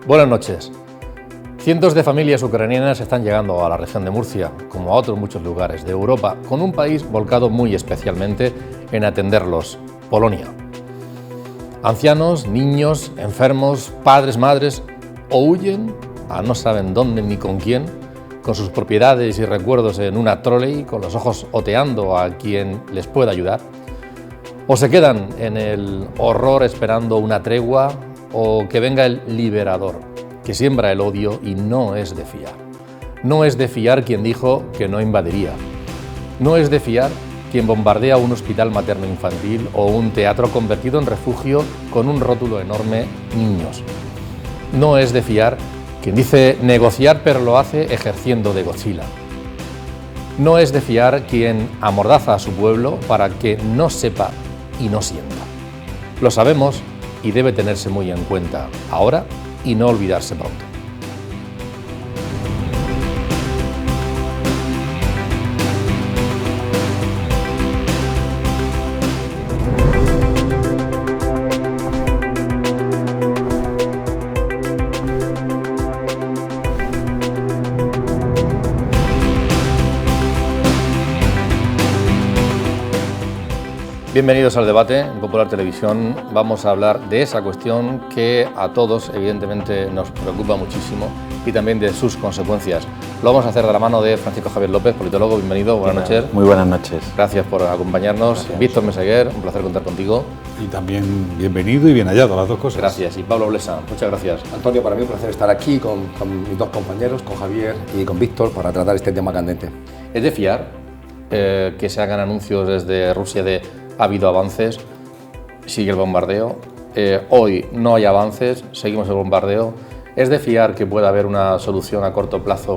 Buenas noches. Cientos de familias ucranianas están llegando a la región de Murcia, como a otros muchos lugares de Europa, con un país volcado muy especialmente en atenderlos, Polonia. Ancianos, niños, enfermos, padres, madres, o huyen a no saben dónde ni con quién, con sus propiedades y recuerdos en una trolley, con los ojos oteando a quien les pueda ayudar, o se quedan en el horror esperando una tregua o que venga el liberador, que siembra el odio y no es de fiar. No es de fiar quien dijo que no invadiría. No es de fiar quien bombardea un hospital materno-infantil o un teatro convertido en refugio con un rótulo enorme niños. No es de fiar quien dice negociar pero lo hace ejerciendo de Godzilla. No es de fiar quien amordaza a su pueblo para que no sepa y no sienta. Lo sabemos y debe tenerse muy en cuenta ahora y no olvidarse pronto. Bienvenidos al debate en Popular Televisión. Vamos a hablar de esa cuestión que a todos evidentemente nos preocupa muchísimo y también de sus consecuencias. Lo vamos a hacer de la mano de Francisco Javier López, politólogo. Bienvenido, buenas noches. Muy buenas noches. Gracias por acompañarnos. Gracias. Víctor Meseguer, un placer contar contigo. Y también bienvenido y bien hallado, las dos cosas. Gracias. Y Pablo Blesa, muchas gracias. Antonio, para mí un placer estar aquí con mis dos compañeros, con Javier y con Víctor, para tratar este tema candente. ¿Es de fiar que se hagan anuncios desde Rusia de ha habido avances, sigue el bombardeo, hoy no hay avances, seguimos el bombardeo? ¿Es de fiar que pueda haber una solución a corto plazo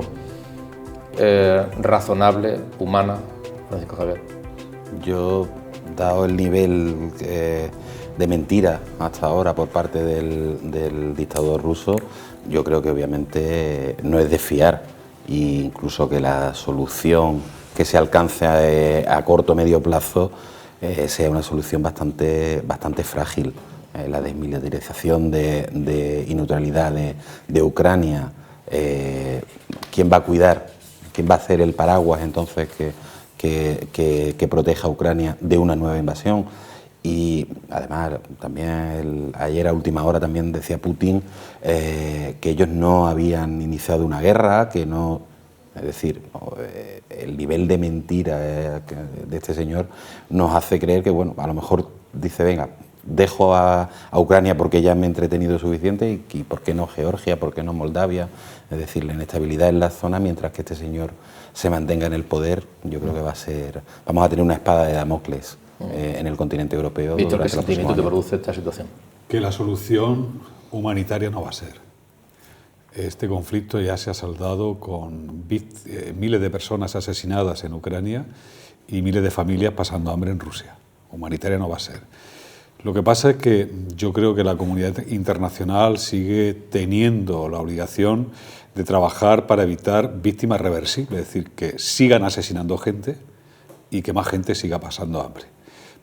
razonable, humana? Francisco Javier. Yo, dado el nivel de mentira hasta ahora por parte del dictador ruso, yo creo que obviamente no es de fiar, e incluso que la solución que se alcance a corto o medio plazo sea una solución bastante frágil. La desmilitarización y neutralidad de Ucrania, ¿quién va a cuidar? ¿Quién va a hacer el paraguas entonces que proteja a Ucrania de una nueva invasión? Y además también ayer a última hora también decía Putin que ellos no habían iniciado una guerra, que no... Es decir, el nivel de mentira de este señor nos hace creer que, bueno, a lo mejor dice, venga, dejo a Ucrania porque ya me he entretenido suficiente y ¿por qué no Georgia? ¿Por qué no Moldavia? Es decir, la inestabilidad en la zona, mientras que este señor se mantenga en el poder, yo creo que vamos a tener una espada de Damocles en el continente europeo. Víctor, ¿qué sentimiento te produce esta situación? Que la solución humanitaria no va a ser. Este conflicto ya se ha saldado con miles de personas asesinadas en Ucrania y miles de familias pasando hambre en Rusia. Humanitaria no va a ser. Lo que pasa es que yo creo que la comunidad internacional sigue teniendo la obligación de trabajar para evitar víctimas reversibles, es decir, que sigan asesinando gente y que más gente siga pasando hambre.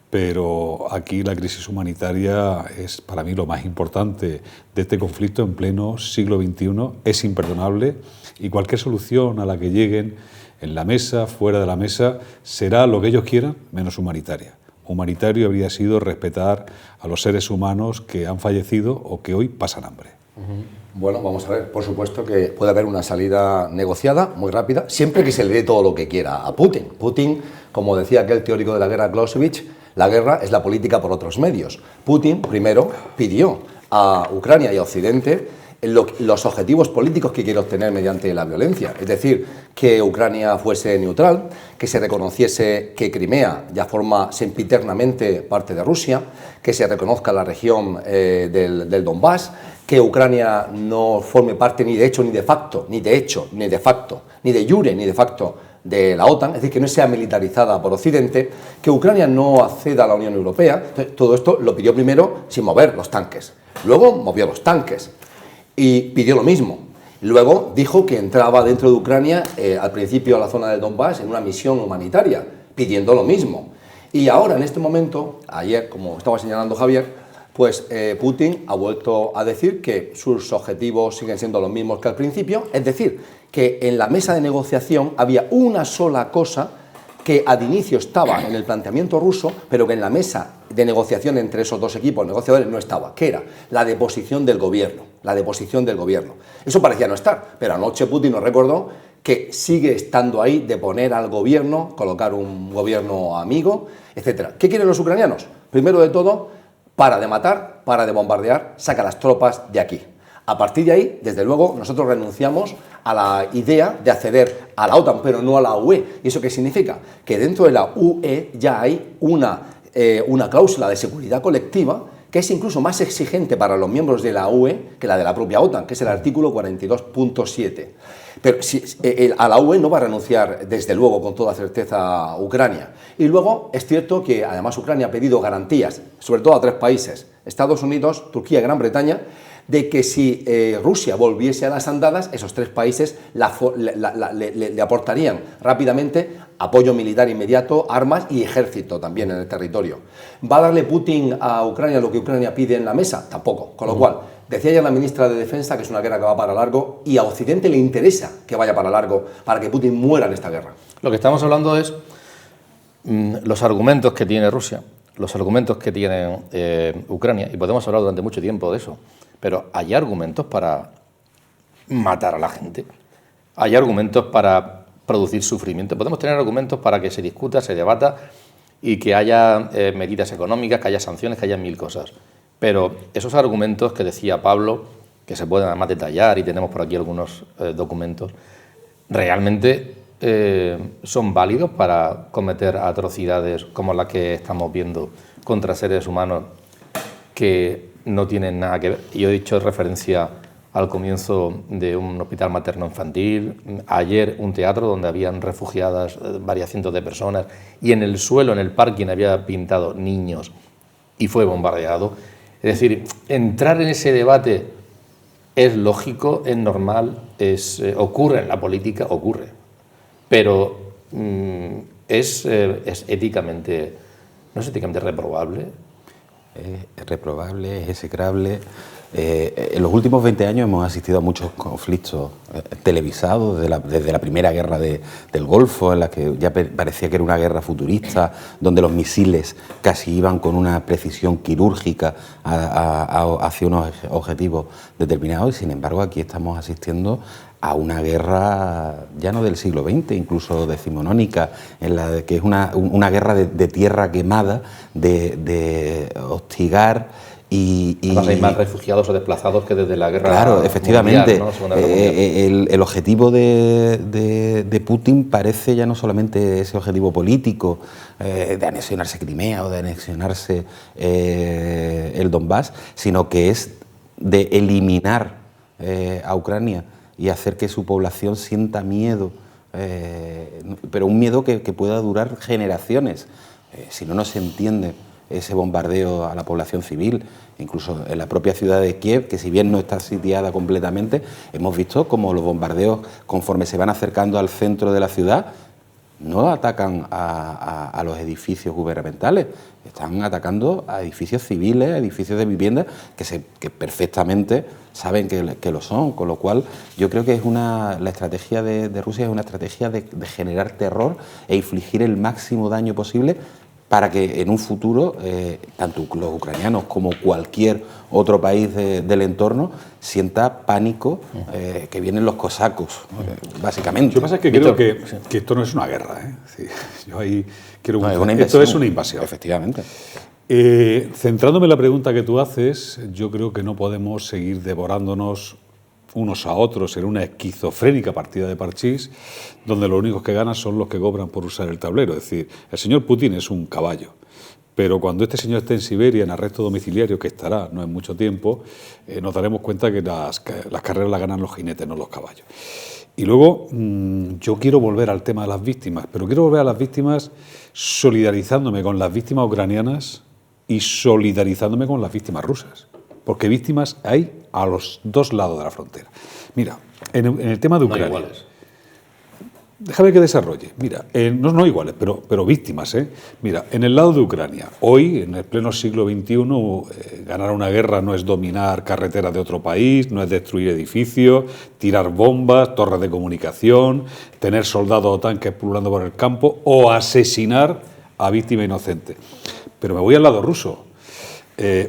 Pero aquí la crisis humanitaria es para mí lo más importante de este conflicto en pleno siglo XXI, es imperdonable y cualquier solución a la que lleguen en la mesa, fuera de la mesa, será lo que ellos quieran, menos humanitaria. Humanitario habría sido respetar a los seres humanos que han fallecido o que hoy pasan hambre. Bueno, vamos a ver, por supuesto que puede haber una salida negociada muy rápida, siempre que se le dé todo lo que quiera a Putin. Putin, como decía aquel teórico de la guerra Clausewitz, la guerra es la política por otros medios. Putin primero pidió a Ucrania y a Occidente los objetivos políticos que quiere obtener mediante la violencia, es decir, que Ucrania fuese neutral, que se reconociese que Crimea ya forma sempiternamente parte de Rusia, que se reconozca la región del Donbass, que Ucrania no forme parte ni de hecho ni de facto, ni de hecho ni de facto, ni de jure ni de facto de la OTAN, es decir, que no sea militarizada por Occidente, que Ucrania no acceda a la Unión Europea. Entonces, todo esto lo pidió primero sin mover los tanques, luego movió los tanques y pidió lo mismo. Luego dijo que entraba dentro de Ucrania, al principio a la zona del Donbass, en una misión humanitaria, pidiendo lo mismo. Y ahora, en este momento, ayer, como estaba señalando Javier, Pues Putin ha vuelto a decir que sus objetivos siguen siendo los mismos que al principio, es decir, que en la mesa de negociación había una sola cosa que al inicio estaba en el planteamiento ruso, pero que en la mesa de negociación entre esos dos equipos negociadores no estaba, que era la deposición del gobierno, Eso parecía no estar, pero anoche Putin nos recordó que sigue estando ahí de poner al gobierno, colocar un gobierno amigo, etc. ¿Qué quieren los ucranianos? Primero de todo, para de matar, para de bombardear, saca las tropas de aquí. A partir de ahí, desde luego, nosotros renunciamos a la idea de acceder a la OTAN, pero no a la UE. ¿Y eso qué significa? Que dentro de la UE ya hay una cláusula de seguridad colectiva que es incluso más exigente para los miembros de la UE que la de la propia OTAN, que es el artículo 42.7. Pero a la UE no va a renunciar, desde luego, con toda certeza, Ucrania. Y luego es cierto que además Ucrania ha pedido garantías, sobre todo a 3 países, Estados Unidos, Turquía y Gran Bretaña, de que si Rusia volviese a las andadas, esos 3 países le aportarían rápidamente apoyo militar inmediato, armas y ejército también en el territorio. ¿Va a darle Putin a Ucrania lo que Ucrania pide en la mesa? Tampoco. Con lo cual, decía ya la ministra de Defensa que es una guerra que va para largo y a Occidente le interesa que vaya para largo para que Putin muera en esta guerra. Lo que estamos hablando es los argumentos que tiene Rusia, los argumentos que tiene Ucrania, y podemos hablar durante mucho tiempo de eso, pero hay argumentos para matar a la gente, hay argumentos para producir sufrimiento, podemos tener argumentos para que se discuta, se debata y que haya medidas económicas, que haya sanciones, que haya 1000 cosas. Pero esos argumentos que decía Pablo, que se pueden además detallar y tenemos por aquí algunos documentos, realmente son válidos para cometer atrocidades como las que estamos viendo contra seres humanos que no tienen nada que ver. Yo he dicho referencia al comienzo de un hospital materno-infantil, ayer un teatro donde habían refugiadas varias cientos de personas y en el suelo, en el parking, había pintado niños y fue bombardeado. Es decir, entrar en ese debate es lógico, es normal, ocurre en la política, ocurre, pero es éticamente, no es éticamente reprobable. Es reprobable, es execrable. En los últimos 20 años hemos asistido a muchos conflictos televisados, desde la primera guerra del Golfo, en la que ya parecía que era una guerra futurista, donde los misiles casi iban con una precisión quirúrgica hacia unos objetivos determinados, y sin embargo aquí estamos asistiendo a una guerra ya no del siglo XX, incluso decimonónica, que es una guerra de tierra quemada, de hostigar y además hay más refugiados o desplazados que desde la guerra. Claro, efectivamente. Mundial, ¿no? El objetivo de Putin parece ya no solamente ese objetivo político de anexionarse Crimea o de anexionarse el Donbass, sino que es de eliminar a Ucrania y hacer que su población sienta miedo, pero un miedo que pueda durar generaciones. Si no se entiende ese bombardeo a la población civil, incluso en la propia ciudad de Kiev, que si bien no está sitiada completamente, hemos visto como los bombardeos, conforme se van acercando al centro de la ciudad, no atacan a los edificios gubernamentales, están atacando a edificios civiles, a edificios de vivienda que perfectamente saben que lo son, con lo cual yo creo que la estrategia de Rusia es una estrategia de generar terror e infligir el máximo daño posible para que en un futuro tanto los ucranianos como cualquier otro país del entorno sienta pánico, que vienen los cosacos, básicamente. Lo que pasa es que creo que esto no es una guerra. Sí, yo ahí quiero esto es una invasión. Efectivamente. Centrándome en la pregunta que tú haces, yo creo que no podemos seguir devorándonos unos a otros en una esquizofrénica partida de parchís, donde los únicos que ganan son los que cobran por usar el tablero. Es decir, el señor Putin es un caballo, pero cuando este señor esté en Siberia en arresto domiciliario, que estará no en mucho tiempo, nos daremos cuenta que las carreras las ganan los jinetes, no los caballos. Y luego yo quiero volver al tema de las víctimas, pero quiero volver a las víctimas solidarizándome con las víctimas ucranianas y solidarizándome con las víctimas rusas, porque víctimas hay a los dos lados de la frontera. Mira, en el tema de Ucrania, Déjame que desarrolle. Mira, no iguales, pero víctimas, ¿eh? Mira, en el lado de Ucrania, hoy, en el pleno siglo XXI, ganar una guerra no es dominar carreteras de otro país, no es destruir edificios, tirar bombas, torres de comunicación, tener soldados o tanques pululando por el campo o asesinar a víctimas inocentes. Pero me voy al lado ruso.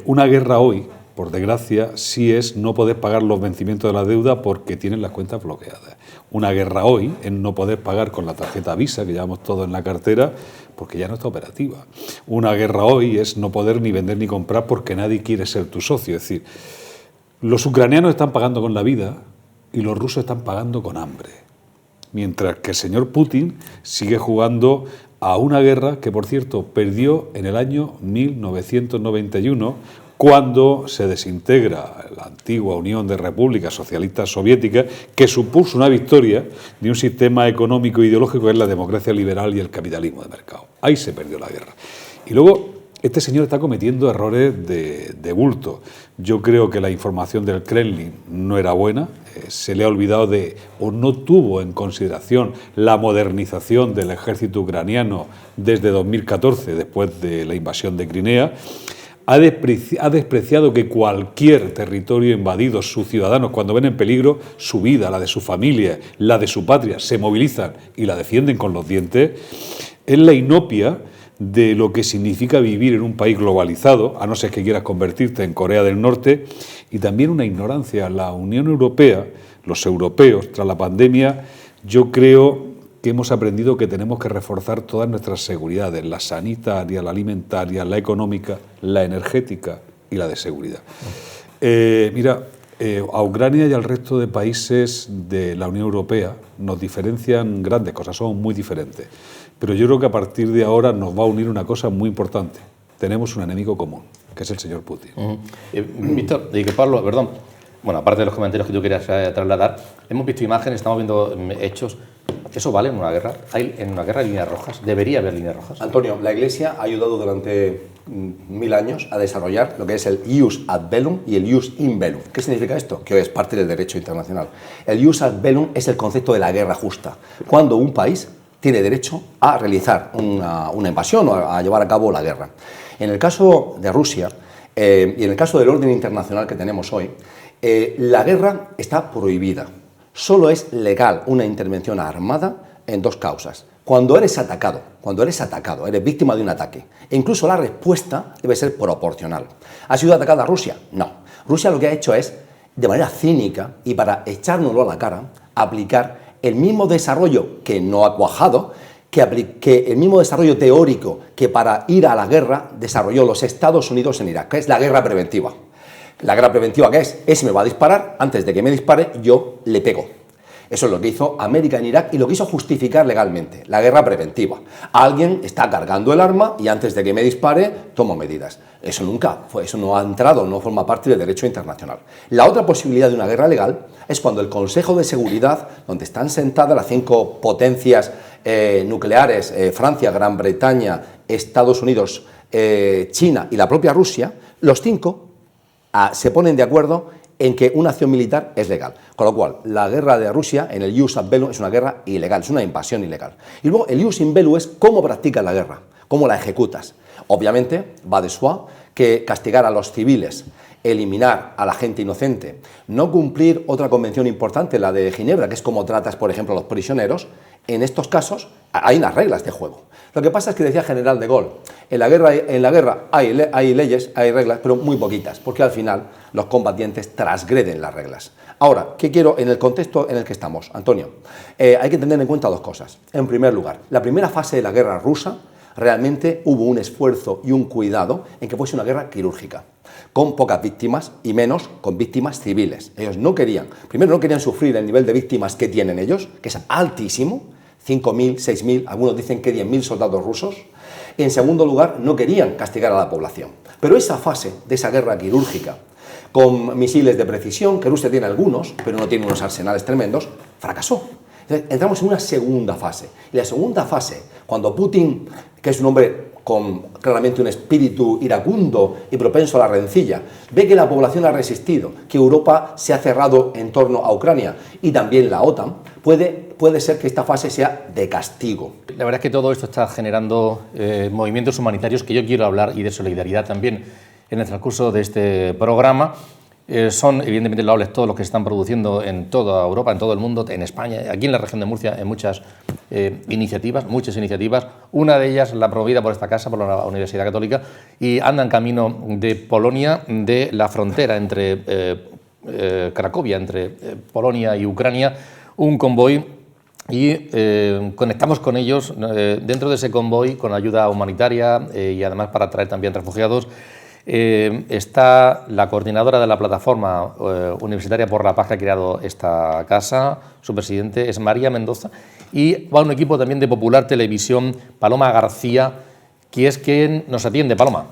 Una guerra hoy, por desgracia, sí es no poder pagar los vencimientos de la deuda porque tienen las cuentas bloqueadas. Una guerra hoy es no poder pagar con la tarjeta Visa, que llevamos todo en la cartera, porque ya no está operativa. Una guerra hoy es no poder ni vender ni comprar porque nadie quiere ser tu socio. Es decir, los ucranianos están pagando con la vida y los rusos están pagando con hambre. Mientras que el señor Putin sigue jugando a una guerra que, por cierto, perdió en el año 1991, cuando se desintegra la antigua Unión de Repúblicas Socialistas Soviéticas, que supuso una victoria de un sistema económico e ideológico que es la democracia liberal y el capitalismo de mercado. Ahí se perdió la guerra. Y luego, este señor está cometiendo errores de bulto. Yo creo que la información del Kremlin no era buena, se le ha olvidado o no tuvo en consideración la modernización del ejército ucraniano desde 2014, después de la invasión de Crimea. Ha despreciado que cualquier territorio invadido, sus ciudadanos, cuando ven en peligro su vida, la de su familia, la de su patria, se movilizan y la defienden con los dientes. Es la inopia de lo que significa vivir en un país globalizado, a no ser que quieras convertirte en Corea del Norte, y también una ignorancia. La Unión Europea, los europeos, tras la pandemia, yo creo que hemos aprendido que tenemos que reforzar todas nuestras seguridades, la sanitaria, la alimentaria, la económica, la energética y la de seguridad. A Ucrania y al resto de países de la Unión Europea nos diferencian grandes cosas, somos muy diferentes. Pero yo creo que a partir de ahora nos va a unir una cosa muy importante. Tenemos un enemigo común, que es el señor Putin. Víctor, y que Pablo, perdón, bueno, aparte de los comentarios que tú querías trasladar, hemos visto imágenes, estamos viendo hechos. ¿Eso vale en una guerra? ¿En una guerra hay líneas rojas? ¿Debería haber líneas rojas? Antonio, la Iglesia ha ayudado durante 1000 años a desarrollar lo que es el ius ad bellum y el ius in bellum. ¿Qué significa esto? Que hoy es parte del derecho internacional. El ius ad bellum es el concepto de la guerra justa. Cuando un país tiene derecho a realizar una invasión o a llevar a cabo la guerra. En el caso de Rusia y en el caso del orden internacional que tenemos hoy, la guerra está prohibida. Solo es legal una intervención armada en dos causas. Cuando eres atacado, eres víctima de un ataque. E incluso la respuesta debe ser proporcional. ¿Ha sido atacada Rusia? No. Rusia lo que ha hecho es, de manera cínica y para echárnoslo a la cara, aplicar el mismo desarrollo que no ha cuajado, que el mismo desarrollo teórico que para ir a la guerra desarrolló los Estados Unidos en Irak, que es la guerra preventiva. La guerra preventiva, ¿qué es? Ese me va a disparar, antes de que me dispare, yo le pego. Eso es lo que hizo América en Irak y lo quiso justificar legalmente, la guerra preventiva. Alguien está cargando el arma y antes de que me dispare, tomo medidas. Eso no ha entrado, no forma parte del derecho internacional. La otra posibilidad de una guerra legal es cuando el Consejo de Seguridad, donde están sentadas las 5 potencias nucleares, Francia, Gran Bretaña, Estados Unidos, China y la propia Rusia, los 5 se ponen de acuerdo en que una acción militar es legal. Con lo cual, la guerra de Rusia en el ius ad bellum es una guerra ilegal, es una invasión ilegal. Y luego el ius in bellum es cómo practicas la guerra, cómo la ejecutas. Obviamente, va de suá que castigar a los civiles, eliminar a la gente inocente, no cumplir otra convención importante, la de Ginebra, que es cómo tratas, por ejemplo, a los prisioneros. En estos casos hay unas reglas de juego. Lo que pasa es que decía General de Gaulle, en la guerra hay leyes, hay reglas, pero muy poquitas, porque al final los combatientes transgreden las reglas. Ahora, ¿qué quiero en el contexto en el que estamos, Antonio? Hay que tener en cuenta dos cosas. En primer lugar, la primera fase de la guerra rusa, realmente hubo un esfuerzo y un cuidado en que fuese una guerra quirúrgica, con pocas víctimas y menos con víctimas civiles. Ellos no querían sufrir el nivel de víctimas que tienen ellos, que es altísimo, 5.000, 6.000, algunos dicen que 10.000 soldados rusos. En segundo lugar, no querían castigar a la población. Pero esa fase de esa guerra quirúrgica, con misiles de precisión, que Rusia tiene algunos, pero no tiene unos arsenales tremendos, fracasó. Entonces, entramos en una segunda fase. Y la segunda fase, cuando Putin, que es un hombre con claramente un espíritu iracundo y propenso a la rencilla, ve que la población ha resistido, que Europa se ha cerrado en torno a Ucrania y también la OTAN, puede ser que esta fase sea de castigo. La verdad es que todo esto está generando movimientos humanitarios que yo quiero hablar, y de solidaridad también en el transcurso de este programa. Son evidentemente loables todos los que se están produciendo en toda Europa, en todo el mundo, en España, aquí en la región de Murcia, en muchas muchas iniciativas. Una de ellas la promovida por esta casa, por la Universidad Católica, y anda en camino de Polonia, de la frontera entre Cracovia, entre Polonia y Ucrania, un convoy, y conectamos con ellos dentro de ese convoy con ayuda humanitaria y además para traer también refugiados. Está la coordinadora de la plataforma universitaria por la paz que ha creado esta casa, su presidente es María Mendoza, y va un equipo también de Popular Televisión, Paloma García, que es quien nos atiende. Paloma.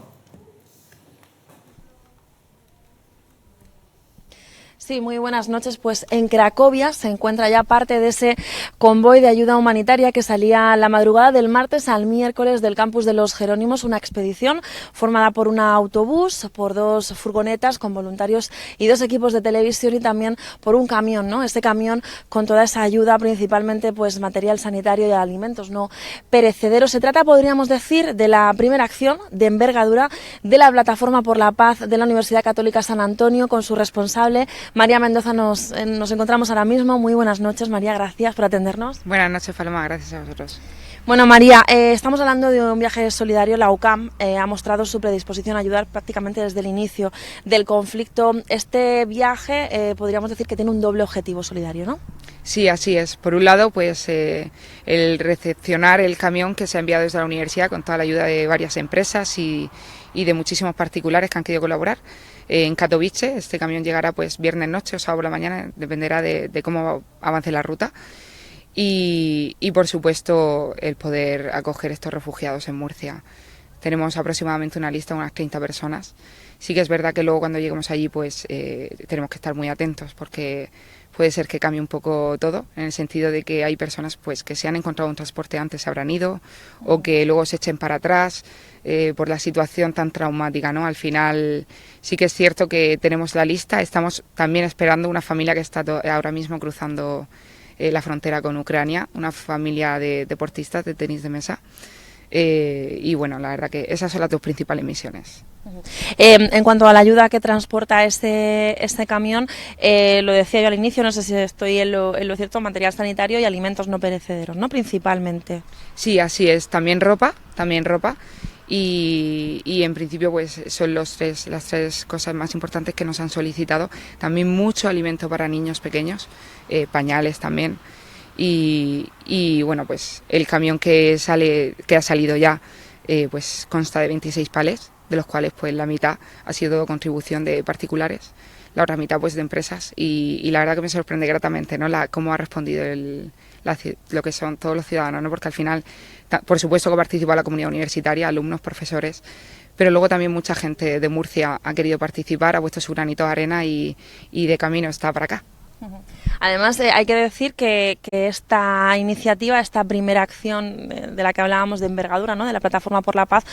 Sí, muy buenas noches. Pues en Cracovia se encuentra ya parte de ese convoy de ayuda humanitaria que salía la madrugada del martes al miércoles del campus de los Jerónimos, una expedición formada por un autobús, por 2 furgonetas con voluntarios y 2 equipos de televisión, y también por un camión, ¿no? Este camión con toda esa ayuda, principalmente pues material sanitario y alimentos no perecederos. Se trata, podríamos decir, de la primera acción de envergadura de la Plataforma por la Paz de la Universidad Católica San Antonio, con su responsable María Mendoza. Nos encontramos ahora mismo. Muy buenas noches, María, gracias por atendernos. Buenas noches, Paloma, gracias a vosotros. Bueno, María, estamos hablando de un viaje solidario. La UCAM ha mostrado su predisposición a ayudar prácticamente desde el inicio del conflicto. Este viaje podríamos decir que tiene un doble objetivo solidario, ¿no? Sí, así es. Por un lado, pues el recepcionar el camión que se ha enviado desde la universidad con toda la ayuda de varias empresas y de muchísimos particulares que han querido colaborar. En Katowice este camión llegará pues viernes noche o sábado por la mañana, dependerá de cómo avance la ruta. Y por supuesto el poder acoger estos refugiados en Murcia. Tenemos aproximadamente una lista de unas 30 personas. Sí que es verdad que luego cuando lleguemos allí pues tenemos que estar muy atentos, porque puede ser que cambie un poco todo, en el sentido de que hay personas pues que se han encontrado un transporte antes, se habrán ido, o que luego se echen para atrás por la situación tan traumática, ¿no? Al final sí que es cierto que tenemos la lista. Estamos también esperando una familia que está ahora mismo cruzando la frontera con Ucrania, una familia de deportistas de tenis de mesa. Y bueno, la verdad que esas son las 2 principales misiones. En cuanto a la ayuda que transporta este camión, lo decía yo al inicio, no sé si estoy en lo cierto, material sanitario y alimentos no perecederos, ¿no? Principalmente. Sí, así es, también ropa. Y en principio pues son las 3 cosas más importantes que nos han solicitado. También mucho alimento para niños pequeños, pañales también. Y bueno, pues el camión que ha salido ya pues consta de 26 palés, de los cuales pues la mitad ha sido contribución de particulares, la otra mitad pues de empresas, y la verdad que me sorprende gratamente, ¿no? Cómo ha respondido lo que son todos los ciudadanos, ¿no? Porque al final, por supuesto que participa la comunidad universitaria, alumnos, profesores, pero luego también mucha gente de Murcia ha querido participar, ha puesto su granito de arena y de camino está para acá. Además, hay que decir que esta iniciativa, esta primera acción de la que hablábamos de envergadura, ¿no? De la Plataforma por la Paz,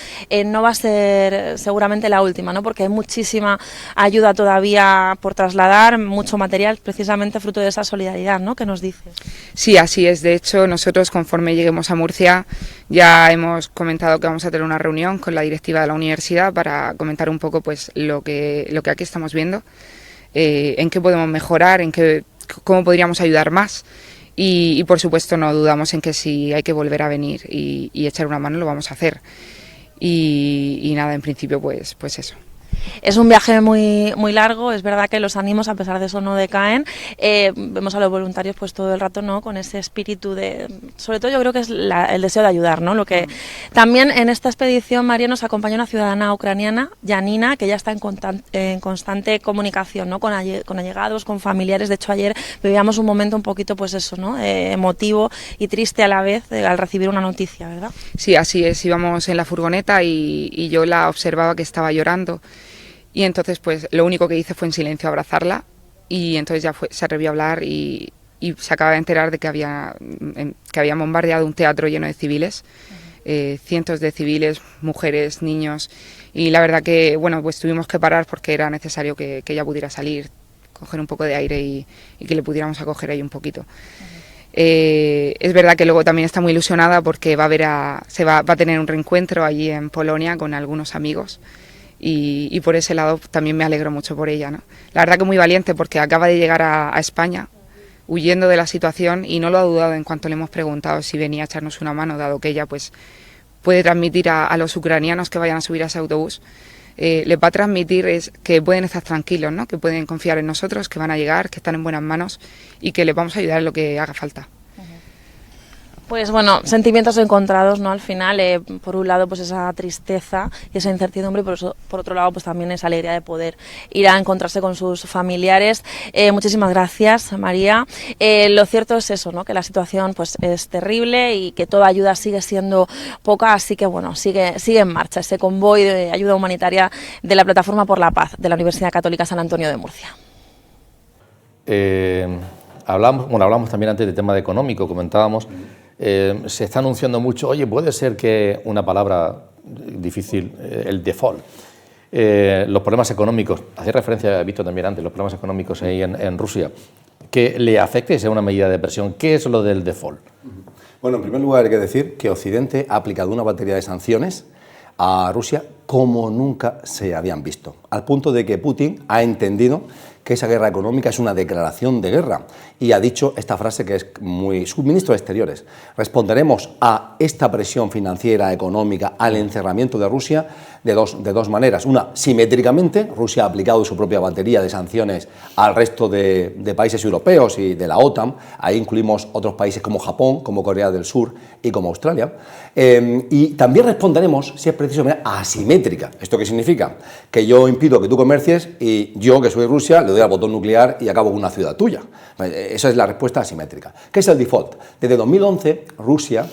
no va a ser seguramente la última, ¿no? Porque hay muchísima ayuda todavía por trasladar, mucho material, precisamente fruto de esa solidaridad, ¿no? ¿Qué nos dices? Sí, así es. De hecho, nosotros conforme lleguemos a Murcia ya hemos comentado que vamos a tener una reunión con la directiva de la universidad para comentar un poco pues lo que aquí estamos viendo. En qué podemos mejorar, cómo podríamos ayudar más, y por supuesto no dudamos en que si hay que volver a venir y echar una mano lo vamos a hacer, y nada, en principio pues eso. Es un viaje muy, muy largo, es verdad que los ánimos a pesar de eso no decaen, vemos a los voluntarios pues todo el rato, ¿no? Con ese espíritu de, sobre todo yo creo que es el deseo de ayudar, ¿no? Lo que también en esta expedición, María, nos acompaña una ciudadana ucraniana, Janina, que ya está en constante comunicación, ¿no? Con allegados, con familiares. De hecho ayer vivíamos un momento un poquito pues eso, ¿no? Emotivo y triste a la vez al recibir una noticia, ¿verdad? Sí, así es, íbamos en la furgoneta y yo la observaba que estaba llorando. Y entonces pues lo único que hice fue en silencio abrazarla, y entonces ya se atrevió a hablar y se acaba de enterar de que habían bombardeado un teatro lleno de civiles cientos de civiles, mujeres, niños, y la verdad que bueno, pues tuvimos que parar porque era necesario que ella pudiera salir, coger un poco de aire y que le pudiéramos acoger ahí un poquito. Es verdad que luego también está muy ilusionada porque va a tener un reencuentro allí en Polonia con algunos amigos y por ese lado también me alegro mucho por ella, ¿no? La verdad que muy valiente porque acaba de llegar a España huyendo de la situación y no lo ha dudado en cuanto le hemos preguntado si venía a echarnos una mano, dado que ella pues puede transmitir a los ucranianos que vayan a subir a ese autobús, les va a transmitir es que pueden estar tranquilos, ¿no? Que pueden confiar en nosotros, que van a llegar, que están en buenas manos y que les vamos a ayudar en lo que haga falta. Pues bueno, sentimientos encontrados, ¿no? Al final, por un lado, pues esa tristeza y esa incertidumbre, y por otro lado, pues también esa alegría de poder ir a encontrarse con sus familiares. Muchísimas gracias, María. Lo cierto es eso, ¿no? Que la situación pues es terrible y que toda ayuda sigue siendo poca, así que bueno, sigue en marcha ese convoy de ayuda humanitaria de la Plataforma por la Paz de la Universidad Católica San Antonio de Murcia. Hablamos también antes del tema económico, comentábamos. Se está anunciando mucho, oye, puede ser que una palabra difícil, el default, los problemas económicos, hacía referencia, he visto también antes, los problemas económicos ahí en Rusia, que le afecte, sea una medida de presión. ¿Qué es lo del default? Bueno, en primer lugar hay que decir que Occidente ha aplicado una batería de sanciones a Rusia como nunca se habían visto, al punto de que Putin ha entendido que esa guerra económica es una declaración de guerra y ha dicho esta frase que es muy... Su ministro de Exteriores: responderemos a esta presión financiera, económica, al encerramiento de Rusia de dos maneras. Una, simétricamente, Rusia ha aplicado su propia batería de sanciones al resto de países europeos y de la OTAN, ahí incluimos otros países como Japón, como Corea del Sur y como Australia, y también responderemos, si es preciso, de manera asimétrica. ¿Esto qué significa? Que yo impido que tú comercies y yo, que soy Rusia, le doy al botón nuclear y acabo con una ciudad tuya. Esa es la respuesta asimétrica. ¿Qué es el default? Desde 2011 Rusia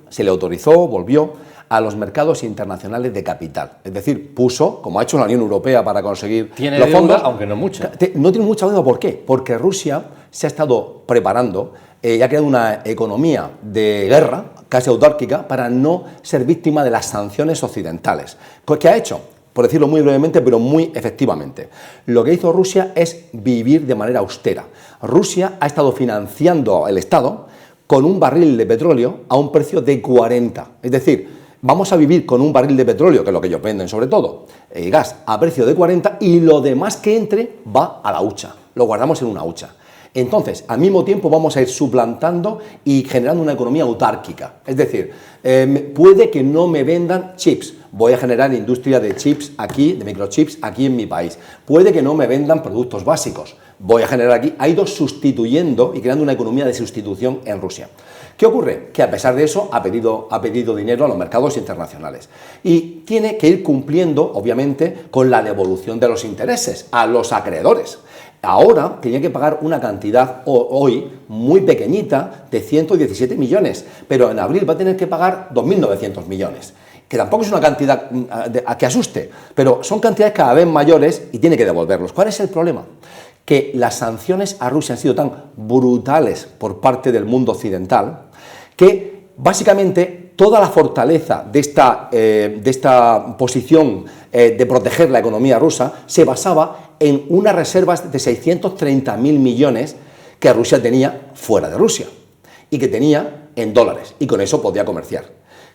se le autorizó, volvió a los mercados internacionales de capital. Es decir, puso, como ha hecho la Unión Europea para conseguir los fondos, aunque no mucha. No tiene mucha deuda. ¿Por qué? Porque Rusia se ha estado preparando y ha creado una economía de guerra, casi autárquica, para no ser víctima de las sanciones occidentales. ¿Qué ha hecho? Por decirlo muy brevemente, pero muy efectivamente. Lo que hizo Rusia es vivir de manera austera. Rusia ha estado financiando el Estado con un barril de petróleo a un precio de 40. Es decir, vamos a vivir con un barril de petróleo, que es lo que ellos venden sobre todo, gas a precio de 40, y lo demás que entre va a la hucha. Lo guardamos en una hucha. Entonces, al mismo tiempo vamos a ir suplantando y generando una economía autárquica. Es decir, puede que no me vendan chips. Voy a generar industria de chips aquí, de microchips aquí en mi país. Puede que no me vendan productos básicos. Voy a generar aquí. Ha ido sustituyendo y creando una economía de sustitución en Rusia. ¿Qué ocurre? Que a pesar de eso ha pedido dinero a los mercados internacionales y tiene que ir cumpliendo, obviamente, con la devolución de los intereses a los acreedores. Ahora tenía que pagar una cantidad hoy muy pequeñita de 117 millones, pero en abril va a tener que pagar 2.900 millones, que tampoco es una cantidad que asuste, pero son cantidades cada vez mayores y tiene que devolverlos. ¿Cuál es el problema? Que las sanciones a Rusia han sido tan brutales por parte del mundo occidental que básicamente toda la fortaleza de esta posición de proteger la economía rusa se basaba en unas reservas de 630.000 millones que Rusia tenía fuera de Rusia y que tenía en dólares, y con eso podía comerciar.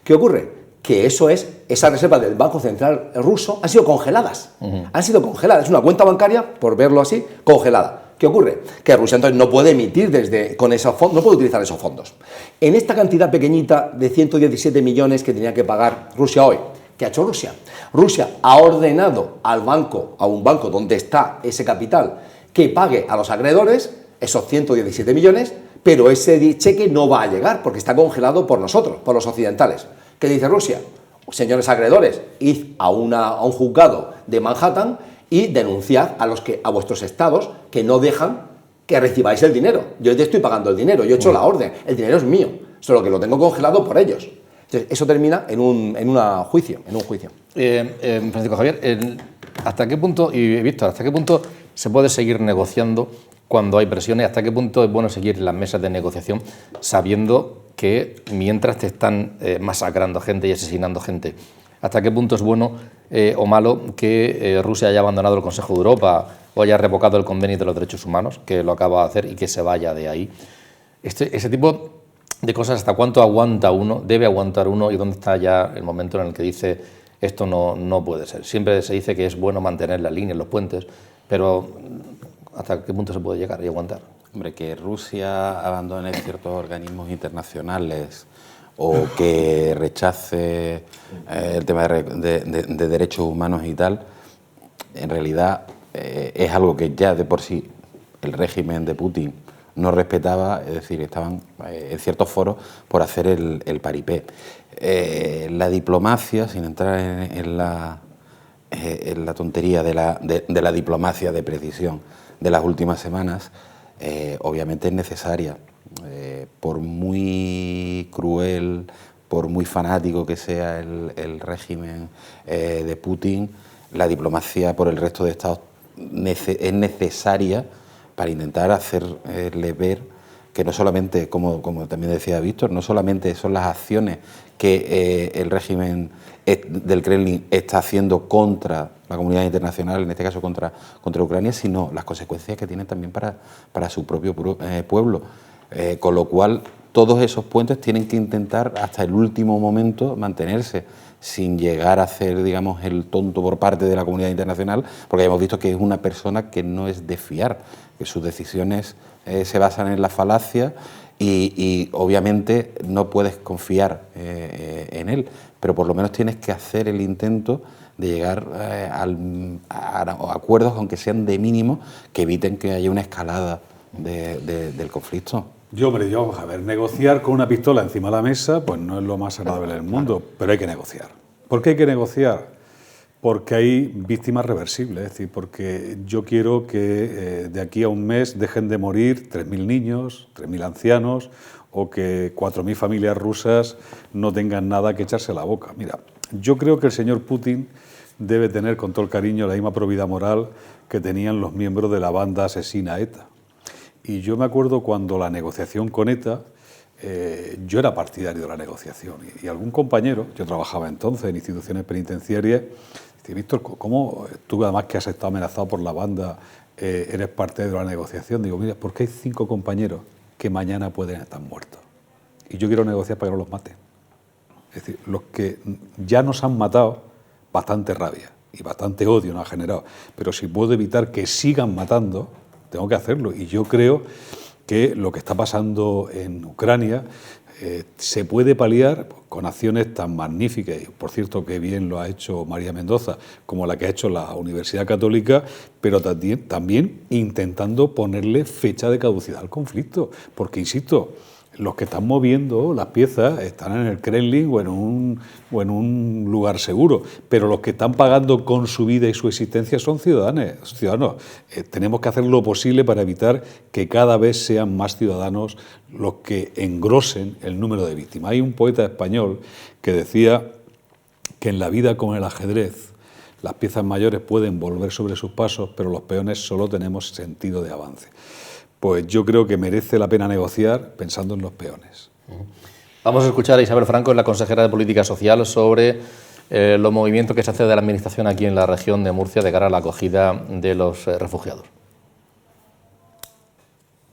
¿Qué ocurre? Que esas reservas del Banco Central ruso han sido congeladas. Han sido congeladas. Es una cuenta bancaria, por verlo así, congelada. ¿Qué ocurre? Que Rusia entonces no puede emitir con esos fondos, no puede utilizar esos fondos. En esta cantidad pequeñita de 117 millones que tenía que pagar Rusia hoy, ¿qué ha hecho Rusia? Rusia ha ordenado a un banco donde está ese capital, que pague a los acreedores esos 117 millones, pero ese cheque no va a llegar porque está congelado por nosotros, por los occidentales. ¿Qué dice Rusia? Señores acreedores, id a un juzgado de Manhattan y denunciad a vuestros estados que no dejan que recibáis el dinero. Yo te estoy pagando el dinero, yo he hecho la orden, el dinero es mío, solo que lo tengo congelado por ellos. Entonces, eso termina en un juicio. Francisco Javier, ¿hasta qué punto, y Víctor, hasta qué punto se puede seguir negociando cuando hay presiones? ¿Hasta qué punto es bueno seguir las mesas de negociación sabiendo que mientras te están masacrando gente y asesinando gente, ¿hasta qué punto es bueno o malo que Rusia haya abandonado el Consejo de Europa o haya revocado el Convenio de los Derechos Humanos, que lo acaba de hacer, y que se vaya de ahí? Ese tipo de cosas, ¿hasta cuánto aguanta uno, debe aguantar uno, y dónde está ya el momento en el que dice esto no puede ser? Siempre se dice que es bueno mantener las líneas, los puentes, pero ¿hasta qué punto se puede llegar y aguantar? Hombre, que Rusia abandone ciertos organismos internacionales o que rechace el tema de derechos humanos y tal, en realidad es algo que ya de por sí el régimen de Putin no respetaba, es decir, estaban en ciertos foros por hacer el paripé. La diplomacia, sin entrar en la tontería de la diplomacia de precisión de las últimas semanas, obviamente es necesaria. Por muy cruel, por muy fanático que sea el régimen de Putin, la diplomacia por el resto de Estados es necesaria para intentar hacerle ver que no solamente, como también decía Víctor, no solamente son las acciones que el régimen del Kremlin está haciendo contra la comunidad internacional, en este caso contra Ucrania, sino las consecuencias que tienen también para su propio pueblo. Con lo cual, todos esos puentes tienen que intentar hasta el último momento mantenerse, sin llegar a hacer, digamos, el tonto por parte de la comunidad internacional, porque hemos visto que es una persona que no es de fiar, que sus decisiones se basan en la falacia y obviamente no puedes confiar en él, pero por lo menos tienes que hacer el intento de llegar a acuerdos, aunque sean de mínimo, que eviten que haya una escalada del conflicto. Vamos a ver, negociar con una pistola encima de la mesa, pues no es lo más agradable del mundo, pero hay que negociar. ¿Por qué hay que negociar? Porque hay víctimas reversibles, es decir, porque yo quiero que de aquí a un mes dejen de morir 3.000 niños, 3.000 ancianos, o que 4.000 familias rusas no tengan nada que echarse a la boca. Mira, yo creo que el señor Putin debe tener con todo el cariño la misma probidad moral que tenían los miembros de la banda asesina ETA. Y yo me acuerdo cuando la negociación con ETA, yo era partidario de la negociación, y algún compañero, yo trabajaba entonces en instituciones penitenciarias, dice: Víctor, ¿cómo tú, además que has estado amenazado por la banda, eres parte de la negociación? Digo, mira, porque hay 5 compañeros que mañana pueden estar muertos, y yo quiero negociar para que no los maten. Es decir, los que ya nos han matado, bastante rabia y bastante odio nos ha generado, pero si puedo evitar que sigan matando, tengo que hacerlo. Y yo creo que lo que está pasando en Ucrania se puede paliar con acciones tan magníficas, y por cierto que bien lo ha hecho María Mendoza, como la que ha hecho la Universidad Católica, pero también intentando ponerle fecha de caducidad al conflicto, porque, insisto, los que están moviendo las piezas están en el Kremlin o en un lugar seguro, pero los que están pagando con su vida y su existencia son ciudadanos. Tenemos que hacer lo posible para evitar que cada vez sean más ciudadanos los que engrosen el número de víctimas. Hay un poeta español que decía que en la vida, como en el ajedrez, las piezas mayores pueden volver sobre sus pasos, pero los peones solo tenemos sentido de avance. Pues yo creo que merece la pena negociar pensando en los peones. Vamos a escuchar a Isabel Franco, la consejera de Política Social, sobre los movimientos que se hace de la Administración aquí en la región de Murcia de cara a la acogida de los refugiados.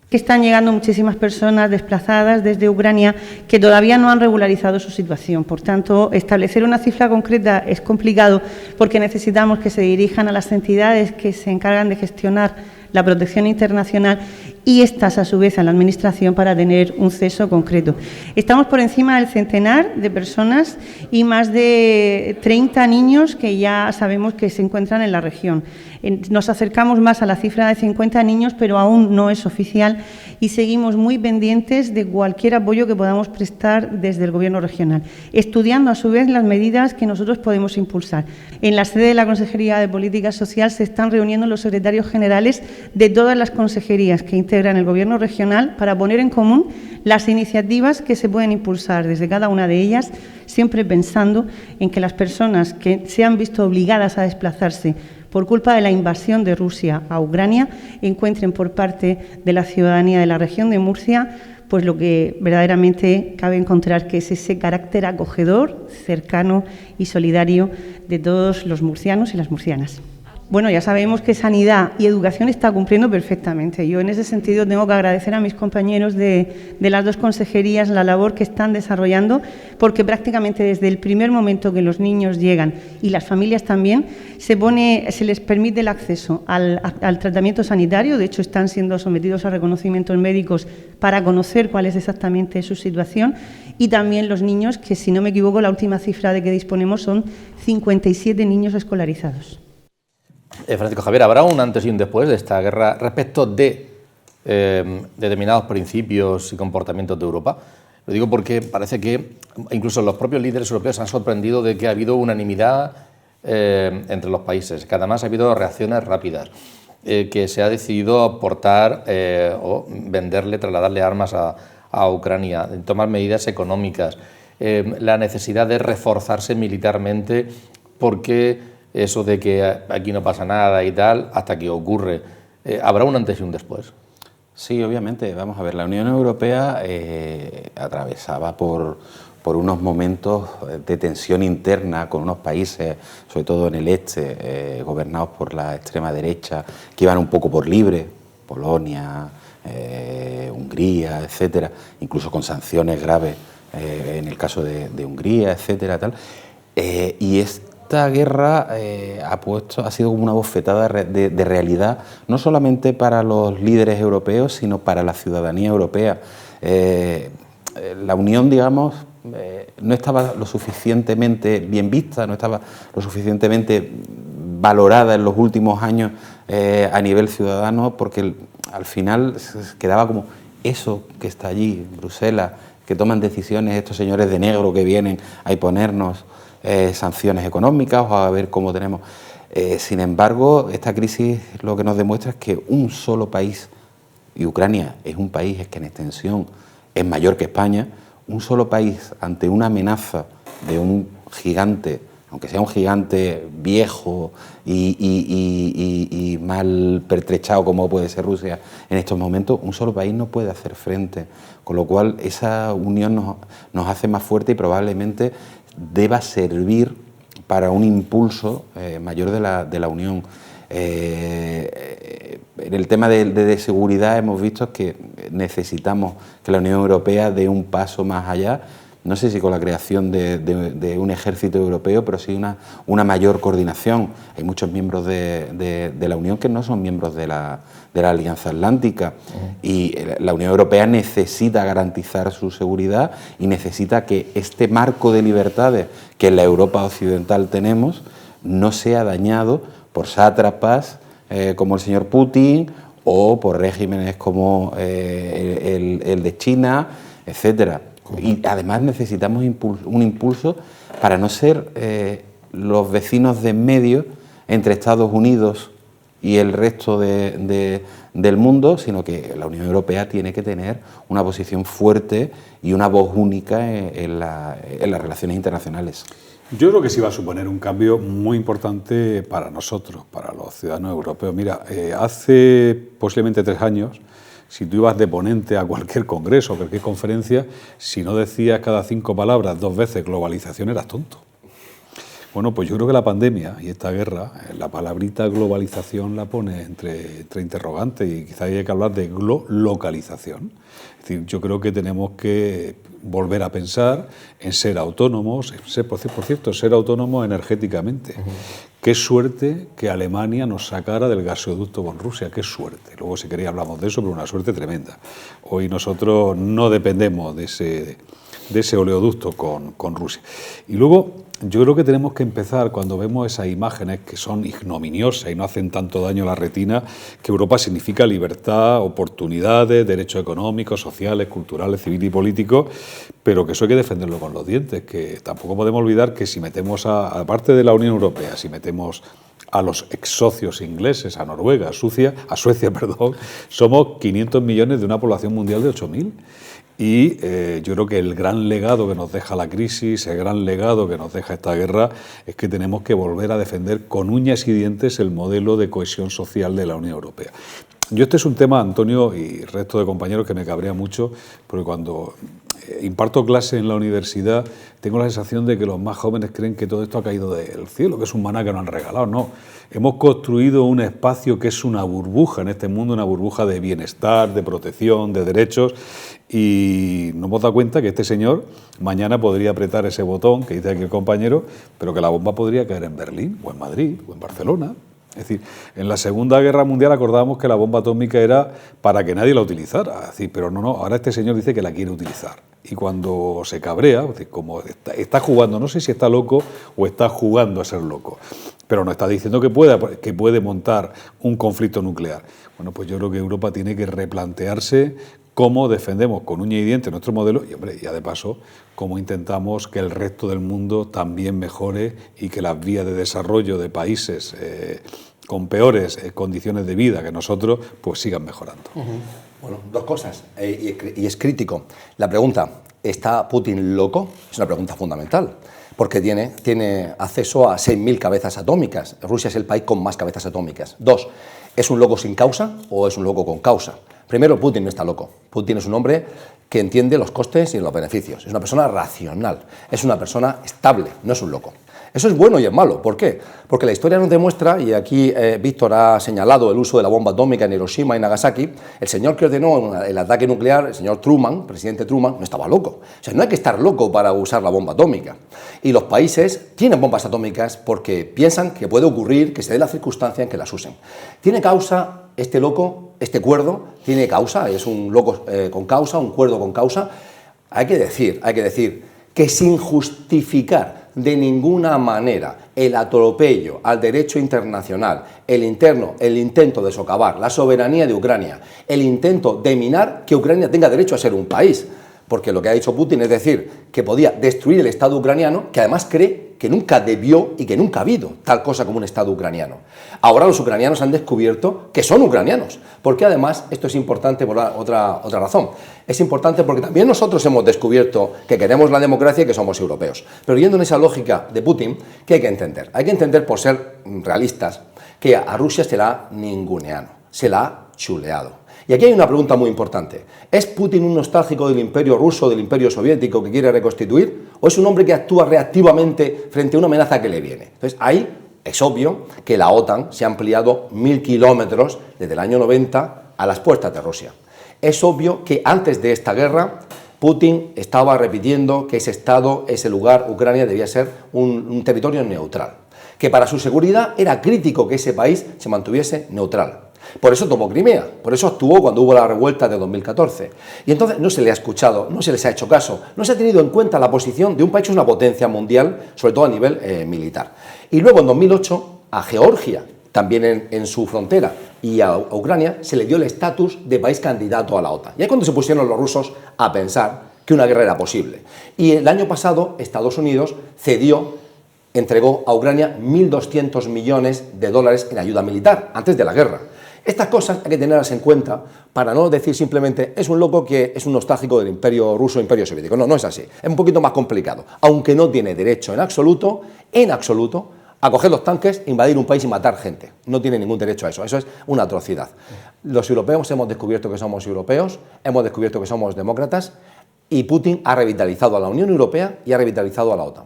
Que están llegando muchísimas personas desplazadas desde Ucrania que todavía no han regularizado su situación. Por tanto, establecer una cifra concreta es complicado, porque necesitamos que se dirijan a las entidades que se encargan de gestionar la protección internacional y estas, a su vez, a la Administración, para tener un ceso concreto. Estamos por encima del centenar de personas y más de 30 niños que ya sabemos que se encuentran en la región. Nos acercamos más a la cifra de 50 niños, pero aún no es oficial, y seguimos muy pendientes de cualquier apoyo que podamos prestar desde el Gobierno regional, estudiando a su vez las medidas que nosotros podemos impulsar. En la sede de la Consejería de Política Social se están reuniendo los secretarios generales de todas las consejerías que integran el Gobierno regional para poner en común las iniciativas que se pueden impulsar desde cada una de ellas, siempre pensando en que las personas que se han visto obligadas a desplazarse por culpa de la invasión de Rusia a Ucrania encuentren por parte de la ciudadanía de la región de Murcia pues lo que verdaderamente cabe encontrar que es ese carácter acogedor, cercano y solidario de todos los murcianos y las murcianas. Bueno, ya sabemos que sanidad y educación está cumpliendo perfectamente. Yo en ese sentido tengo que agradecer a mis compañeros de las dos consejerías la labor que están desarrollando, porque prácticamente desde el primer momento que los niños llegan y las familias también, se les permite el acceso al tratamiento sanitario. De hecho, están siendo sometidos a reconocimientos médicos para conocer cuál es exactamente su situación, y también los niños, que si no me equivoco, la última cifra de que disponemos son 57 niños escolarizados. Francisco Javier, ¿habrá un antes y un después de esta guerra respecto de determinados principios y comportamientos de Europa? Lo digo porque parece que incluso los propios líderes europeos se han sorprendido de que ha habido unanimidad entre los países, que además ha habido reacciones rápidas, que se ha decidido aportar o venderle, trasladarle armas a Ucrania, tomar medidas económicas, la necesidad de reforzarse militarmente, porque eso de que aquí no pasa nada y tal, hasta que ocurre. ¿Habrá un antes y un después? Sí, obviamente. Vamos a ver, la Unión Europea atravesaba por unos momentos de tensión interna con unos países, sobre todo en el este, gobernados por la extrema derecha, que iban un poco por libre, Polonia, Hungría, etcétera, incluso con sanciones graves en el caso de Hungría, etcétera, tal. Y esta guerra ha sido como una bofetada de realidad, no solamente para los líderes europeos, sino para la ciudadanía europea. La Unión, digamos, no estaba lo suficientemente bien vista, no estaba lo suficientemente valorada en los últimos años a nivel ciudadano, porque al final quedaba como eso que está allí, Bruselas, que toman decisiones estos señores de negro que vienen a imponernos sanciones económicas o a ver cómo tenemos. Sin embargo, esta crisis lo que nos demuestra es que un solo país, y Ucrania es un país que en extensión es mayor que España, un solo país ante una amenaza de un gigante, aunque sea un gigante viejo y mal pertrechado como puede ser Rusia en estos momentos, un solo país no puede hacer frente, con lo cual esa unión nos hace más fuerte y probablemente deba servir para un impulso mayor de la Unión. En el tema de seguridad hemos visto que necesitamos que la Unión Europea dé un paso más allá, no sé si con la creación de un ejército europeo, pero sí una mayor coordinación. Hay muchos miembros de la Unión que no son miembros de la Alianza Atlántica, y la Unión Europea necesita garantizar su seguridad y necesita que este marco de libertades que en la Europa occidental tenemos no sea dañado por sátrapas como el señor Putin o por regímenes como el de China, etcétera. Y además necesitamos un impulso para no ser los vecinos de en medio entre Estados Unidos y el resto del mundo, sino que la Unión Europea tiene que tener una posición fuerte y una voz única en las relaciones internacionales. Yo creo que sí va a suponer un cambio muy importante para nosotros, para los ciudadanos europeos. Mira, hace posiblemente 3 años, si tú ibas de ponente a cualquier congreso o cualquier conferencia, si no decías cada 5 palabras 2 veces globalización, eras tonto. Bueno, pues yo creo que la pandemia y esta guerra, la palabrita globalización la pone entre interrogantes, y quizá hay que hablar de localización. Es decir, yo creo que tenemos que volver a pensar en ser autónomos, por cierto, ser autónomos energéticamente. Qué suerte que Alemania nos sacara del gasoducto con Rusia, qué suerte. Luego, si queréis, hablamos de eso, pero una suerte tremenda. Hoy nosotros no dependemos de ese oleoducto con Rusia. Y luego, yo creo que tenemos que empezar, cuando vemos esas imágenes que son ignominiosas y no hacen tanto daño a la retina, que Europa significa libertad, oportunidades, derechos económicos, sociales, culturales, civiles y políticos, pero que eso hay que defenderlo con los dientes, que tampoco podemos olvidar que si metemos aparte de la Unión Europea, si metemos a los ex socios ingleses, a Noruega, a Suecia, somos 500 millones de una población mundial de 8.000. Y yo creo que el gran legado que nos deja la crisis, el gran legado que nos deja esta guerra, es que tenemos que volver a defender con uñas y dientes el modelo de cohesión social de la Unión Europea. Yo este es un tema, Antonio y el resto de compañeros, que me cabrea mucho, porque cuando imparto clase en la universidad tengo la sensación de que los más jóvenes creen que todo esto ha caído del cielo, que es un maná que nos han regalado. No, hemos construido un espacio que es una burbuja en este mundo, una burbuja de bienestar, de protección, de derechos, y nos hemos dado cuenta que este señor mañana podría apretar ese botón que dice aquí el compañero, pero que la bomba podría caer en Berlín, o en Madrid, o en Barcelona. Es decir, en la Segunda Guerra Mundial acordábamos que la bomba atómica era para que nadie la utilizara. Es decir, pero no, ahora este señor dice que la quiere utilizar. Y cuando se cabrea, es decir, como está jugando, no sé si está loco o está jugando a ser loco, pero nos está diciendo que puede montar un conflicto nuclear. Bueno, pues yo creo que Europa tiene que replantearse cómo defendemos con uña y diente nuestro modelo y, hombre, ya de paso, cómo intentamos que el resto del mundo también mejore y que las vías de desarrollo de países con peores condiciones de vida que nosotros, pues sigan mejorando. Bueno, dos cosas, y es crítico. La pregunta, ¿está Putin loco? Es una pregunta fundamental, porque tiene acceso a 6.000 cabezas atómicas. Rusia es el país con más cabezas atómicas. Dos, ¿es un loco sin causa o es un loco con causa? Primero, Putin no está loco. Putin es un hombre que entiende los costes y los beneficios. Es una persona racional, es una persona estable, no es un loco. Eso es bueno y es malo. ¿Por qué? Porque la historia nos demuestra, y aquí Víctor ha señalado el uso de la bomba atómica en Hiroshima y Nagasaki, el señor que ordenó el ataque nuclear, el señor Truman, presidente Truman, no estaba loco. O sea, no hay que estar loco para usar la bomba atómica. Y los países tienen bombas atómicas porque piensan que puede ocurrir, que se dé la circunstancia en que las usen. ¿Tiene causa este loco, este cuerdo? ¿Tiene causa? ¿Es un loco con causa, un cuerdo con causa? Hay que decir que sin justificar de ninguna manera el atropello al derecho internacional, el intento de socavar la soberanía de Ucrania, el intento de minar que Ucrania tenga derecho a ser un país, porque lo que ha dicho Putin es decir que podía destruir el Estado ucraniano, que además cree que nunca debió y que nunca ha habido tal cosa como un Estado ucraniano. Ahora los ucranianos han descubierto que son ucranianos, porque además esto es importante por otra razón. Es importante porque también nosotros hemos descubierto que queremos la democracia y que somos europeos. Pero yendo en esa lógica de Putin, ¿qué hay que entender? Hay que entender, por ser realistas, que a Rusia se la ha ninguneado, se la ha chuleado. Y aquí hay una pregunta muy importante. ¿Es Putin un nostálgico del imperio ruso, del imperio soviético que quiere reconstituir? ¿O es un hombre que actúa reactivamente frente a una amenaza que le viene? Entonces ahí es obvio que la OTAN se ha ampliado 1.000 kilómetros desde el año 90 a las puertas de Rusia. Es obvio que antes de esta guerra Putin estaba repitiendo que ese Estado, ese lugar, Ucrania, debía ser un territorio neutral. Que para su seguridad era crítico que ese país se mantuviese neutral. Por eso tomó Crimea, por eso actuó cuando hubo la revuelta de 2014. Y entonces no se le ha escuchado, no se les ha hecho caso, no se ha tenido en cuenta la posición de un país que es una potencia mundial, sobre todo a nivel militar. Y luego en 2008 a Georgia, también en su frontera, y a Ucrania se le dio el estatus de país candidato a la OTAN. Y ahí cuando se pusieron los rusos a pensar que una guerra era posible. Y el año pasado Estados Unidos entregó a Ucrania 1.200 millones de dólares en ayuda militar, antes de la guerra. Estas cosas hay que tenerlas en cuenta para no decir simplemente es un loco que es un nostálgico del imperio ruso, imperio soviético. No, no es así. Es un poquito más complicado. Aunque no tiene derecho en absoluto, a coger los tanques, invadir un país y matar gente. No tiene ningún derecho a eso. Eso es una atrocidad. Los europeos hemos descubierto que somos europeos, hemos descubierto que somos demócratas y Putin ha revitalizado a la Unión Europea y ha revitalizado a la OTAN.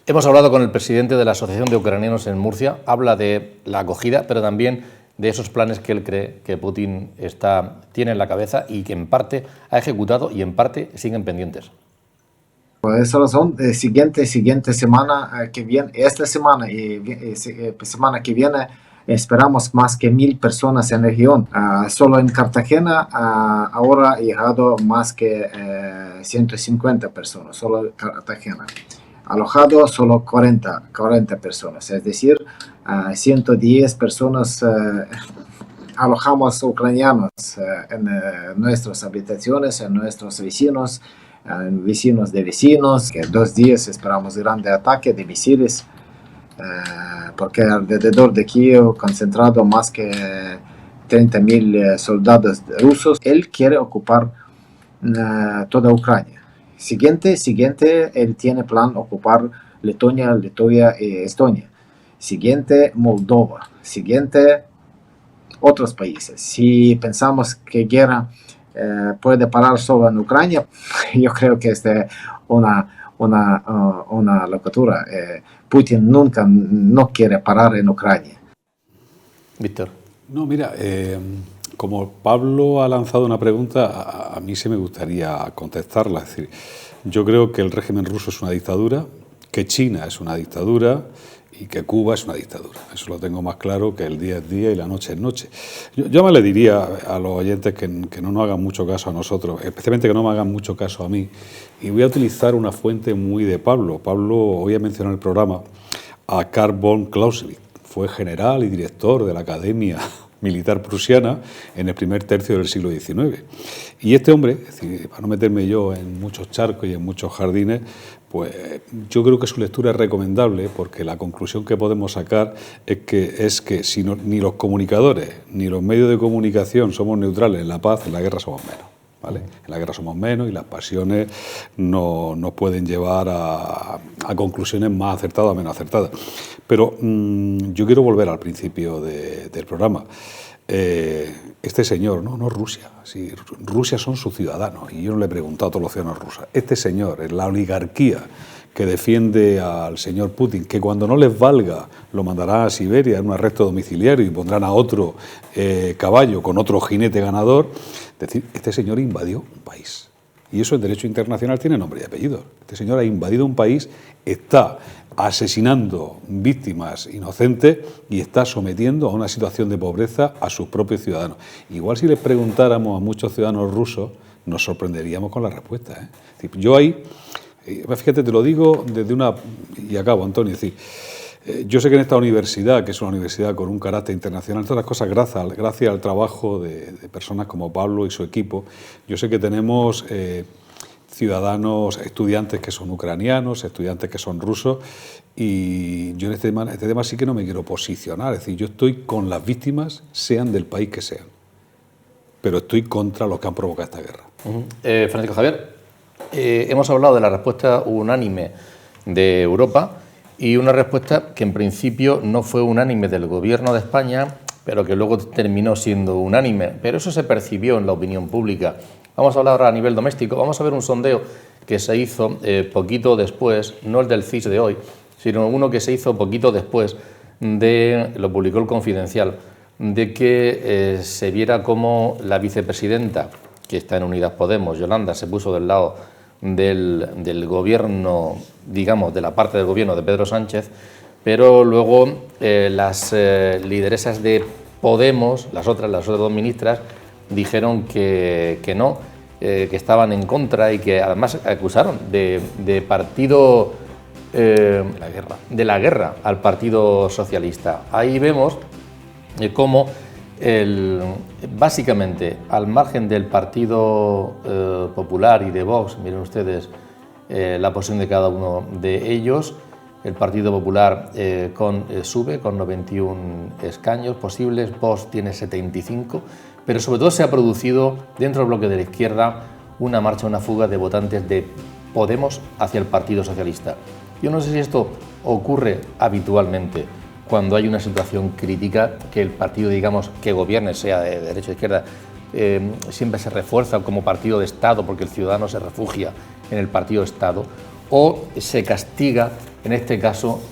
Hemos hablado con el presidente de la Asociación de Ucranianos en Murcia. Habla de la acogida, pero también de esos planes que él cree que Putin tiene en la cabeza y que en parte ha ejecutado y en parte siguen pendientes. Por esa razón, siguiente semana que viene, esta semana y semana que viene, esperamos más que 1.000 personas en la región. Solo en Cartagena ahora ha llegado más que 150 personas, solo en Cartagena. Alojado solo 40 personas, es decir, 110 personas alojamos ucranianos en nuestras habitaciones, en nuestros vecinos, vecinos de vecinos, que 2 días esperamos grande ataque de misiles, porque alrededor de Kiev concentrado más que 30.000 soldados rusos. Él quiere ocupar toda Ucrania. Siguiente, él tiene plan ocupar Letonia y Estonia. Siguiente, Moldova. Siguiente, otros países. Si pensamos que guerra puede parar solo en Ucrania, yo creo que es una locura. Putin nunca no quiere parar en Ucrania. Víctor. No, mira, como Pablo ha lanzado una pregunta, a mí sí me gustaría contestarla. Es decir, yo creo que el régimen ruso es una dictadura, que China es una dictadura y que Cuba es una dictadura. Eso lo tengo más claro, que el día es día y la noche es noche. Yo me le diría a los oyentes que no nos hagan mucho caso a nosotros, especialmente que no me hagan mucho caso a mí, y voy a utilizar una fuente muy de Pablo. Pablo, hoy ha mencionado en el programa a Karl von Clausewitz, fue general y director de la Academia Militar Prusiana en el primer tercio del siglo XIX. Y este hombre, es decir, para no meterme yo en muchos charcos y en muchos jardines, pues yo creo que su lectura es recomendable, porque la conclusión que podemos sacar es que si no, ni los comunicadores ni los medios de comunicación somos neutrales en la paz, en la guerra somos menos. ¿Vale? En la guerra somos menos y las pasiones no nos pueden llevar a conclusiones más acertadas o menos acertadas. Pero yo quiero volver al principio del programa. Este señor, no Rusia, sí, Rusia son sus ciudadanos, y yo no le he preguntado a todos los ciudadanos rusos. Este señor es la oligarquía que defiende al señor Putin, que cuando no les valga lo mandará a Siberia en un arresto domiciliario y pondrán a otro caballo con otro jinete ganador. Es decir, este señor invadió un país. Y eso en derecho internacional tiene nombre y apellido. Este señor ha invadido un país, está asesinando víctimas inocentes y está sometiendo a una situación de pobreza a sus propios ciudadanos. Igual si les preguntáramos a muchos ciudadanos rusos, nos sorprenderíamos con la respuesta, ¿eh? Es decir, yo ahí, fíjate, te lo digo desde una... Y acabo, Antonio, es decir, yo sé que en esta universidad, que es una universidad con un carácter internacional, todas las cosas gracias al trabajo de personas como Pablo y su equipo, yo sé que tenemos ciudadanos, estudiantes que son ucranianos, estudiantes que son rusos, y yo en este tema sí que no me quiero posicionar, es decir, yo estoy con las víctimas, sean del país que sean, pero estoy contra los que han provocado esta guerra. Francisco Javier, hemos hablado de la respuesta unánime de Europa, y una respuesta que en principio no fue unánime del Gobierno de España, pero que luego terminó siendo unánime. Pero eso se percibió en la opinión pública. Vamos a hablar ahora a nivel doméstico. Vamos a ver un sondeo que se hizo poquito después, no el del CIS de hoy, sino uno que se hizo poquito después lo publicó el Confidencial, de que se viera cómo la vicepresidenta, que está en Unidas Podemos, Yolanda, se puso del lado del gobierno, digamos, de la parte del gobierno de Pedro Sánchez, pero luego las lideresas de Podemos, las otras dos ministras, dijeron que no, que estaban en contra, y que además acusaron de partido de la guerra al Partido Socialista. Ahí vemos cómo básicamente, al margen del Partido Popular y de Vox, miren ustedes la posición de cada uno de ellos, el Partido Popular sube con 91 escaños posibles, Vox tiene 75, pero sobre todo se ha producido dentro del bloque de la izquierda una marcha, una fuga de votantes de Podemos hacia el Partido Socialista. Yo no sé si esto ocurre habitualmente cuando hay una situación crítica, que el partido, digamos, que gobierne, sea de derecha o de izquierda, siempre se refuerza como partido de Estado, porque el ciudadano se refugia en el partido de Estado, o se castiga, en este caso,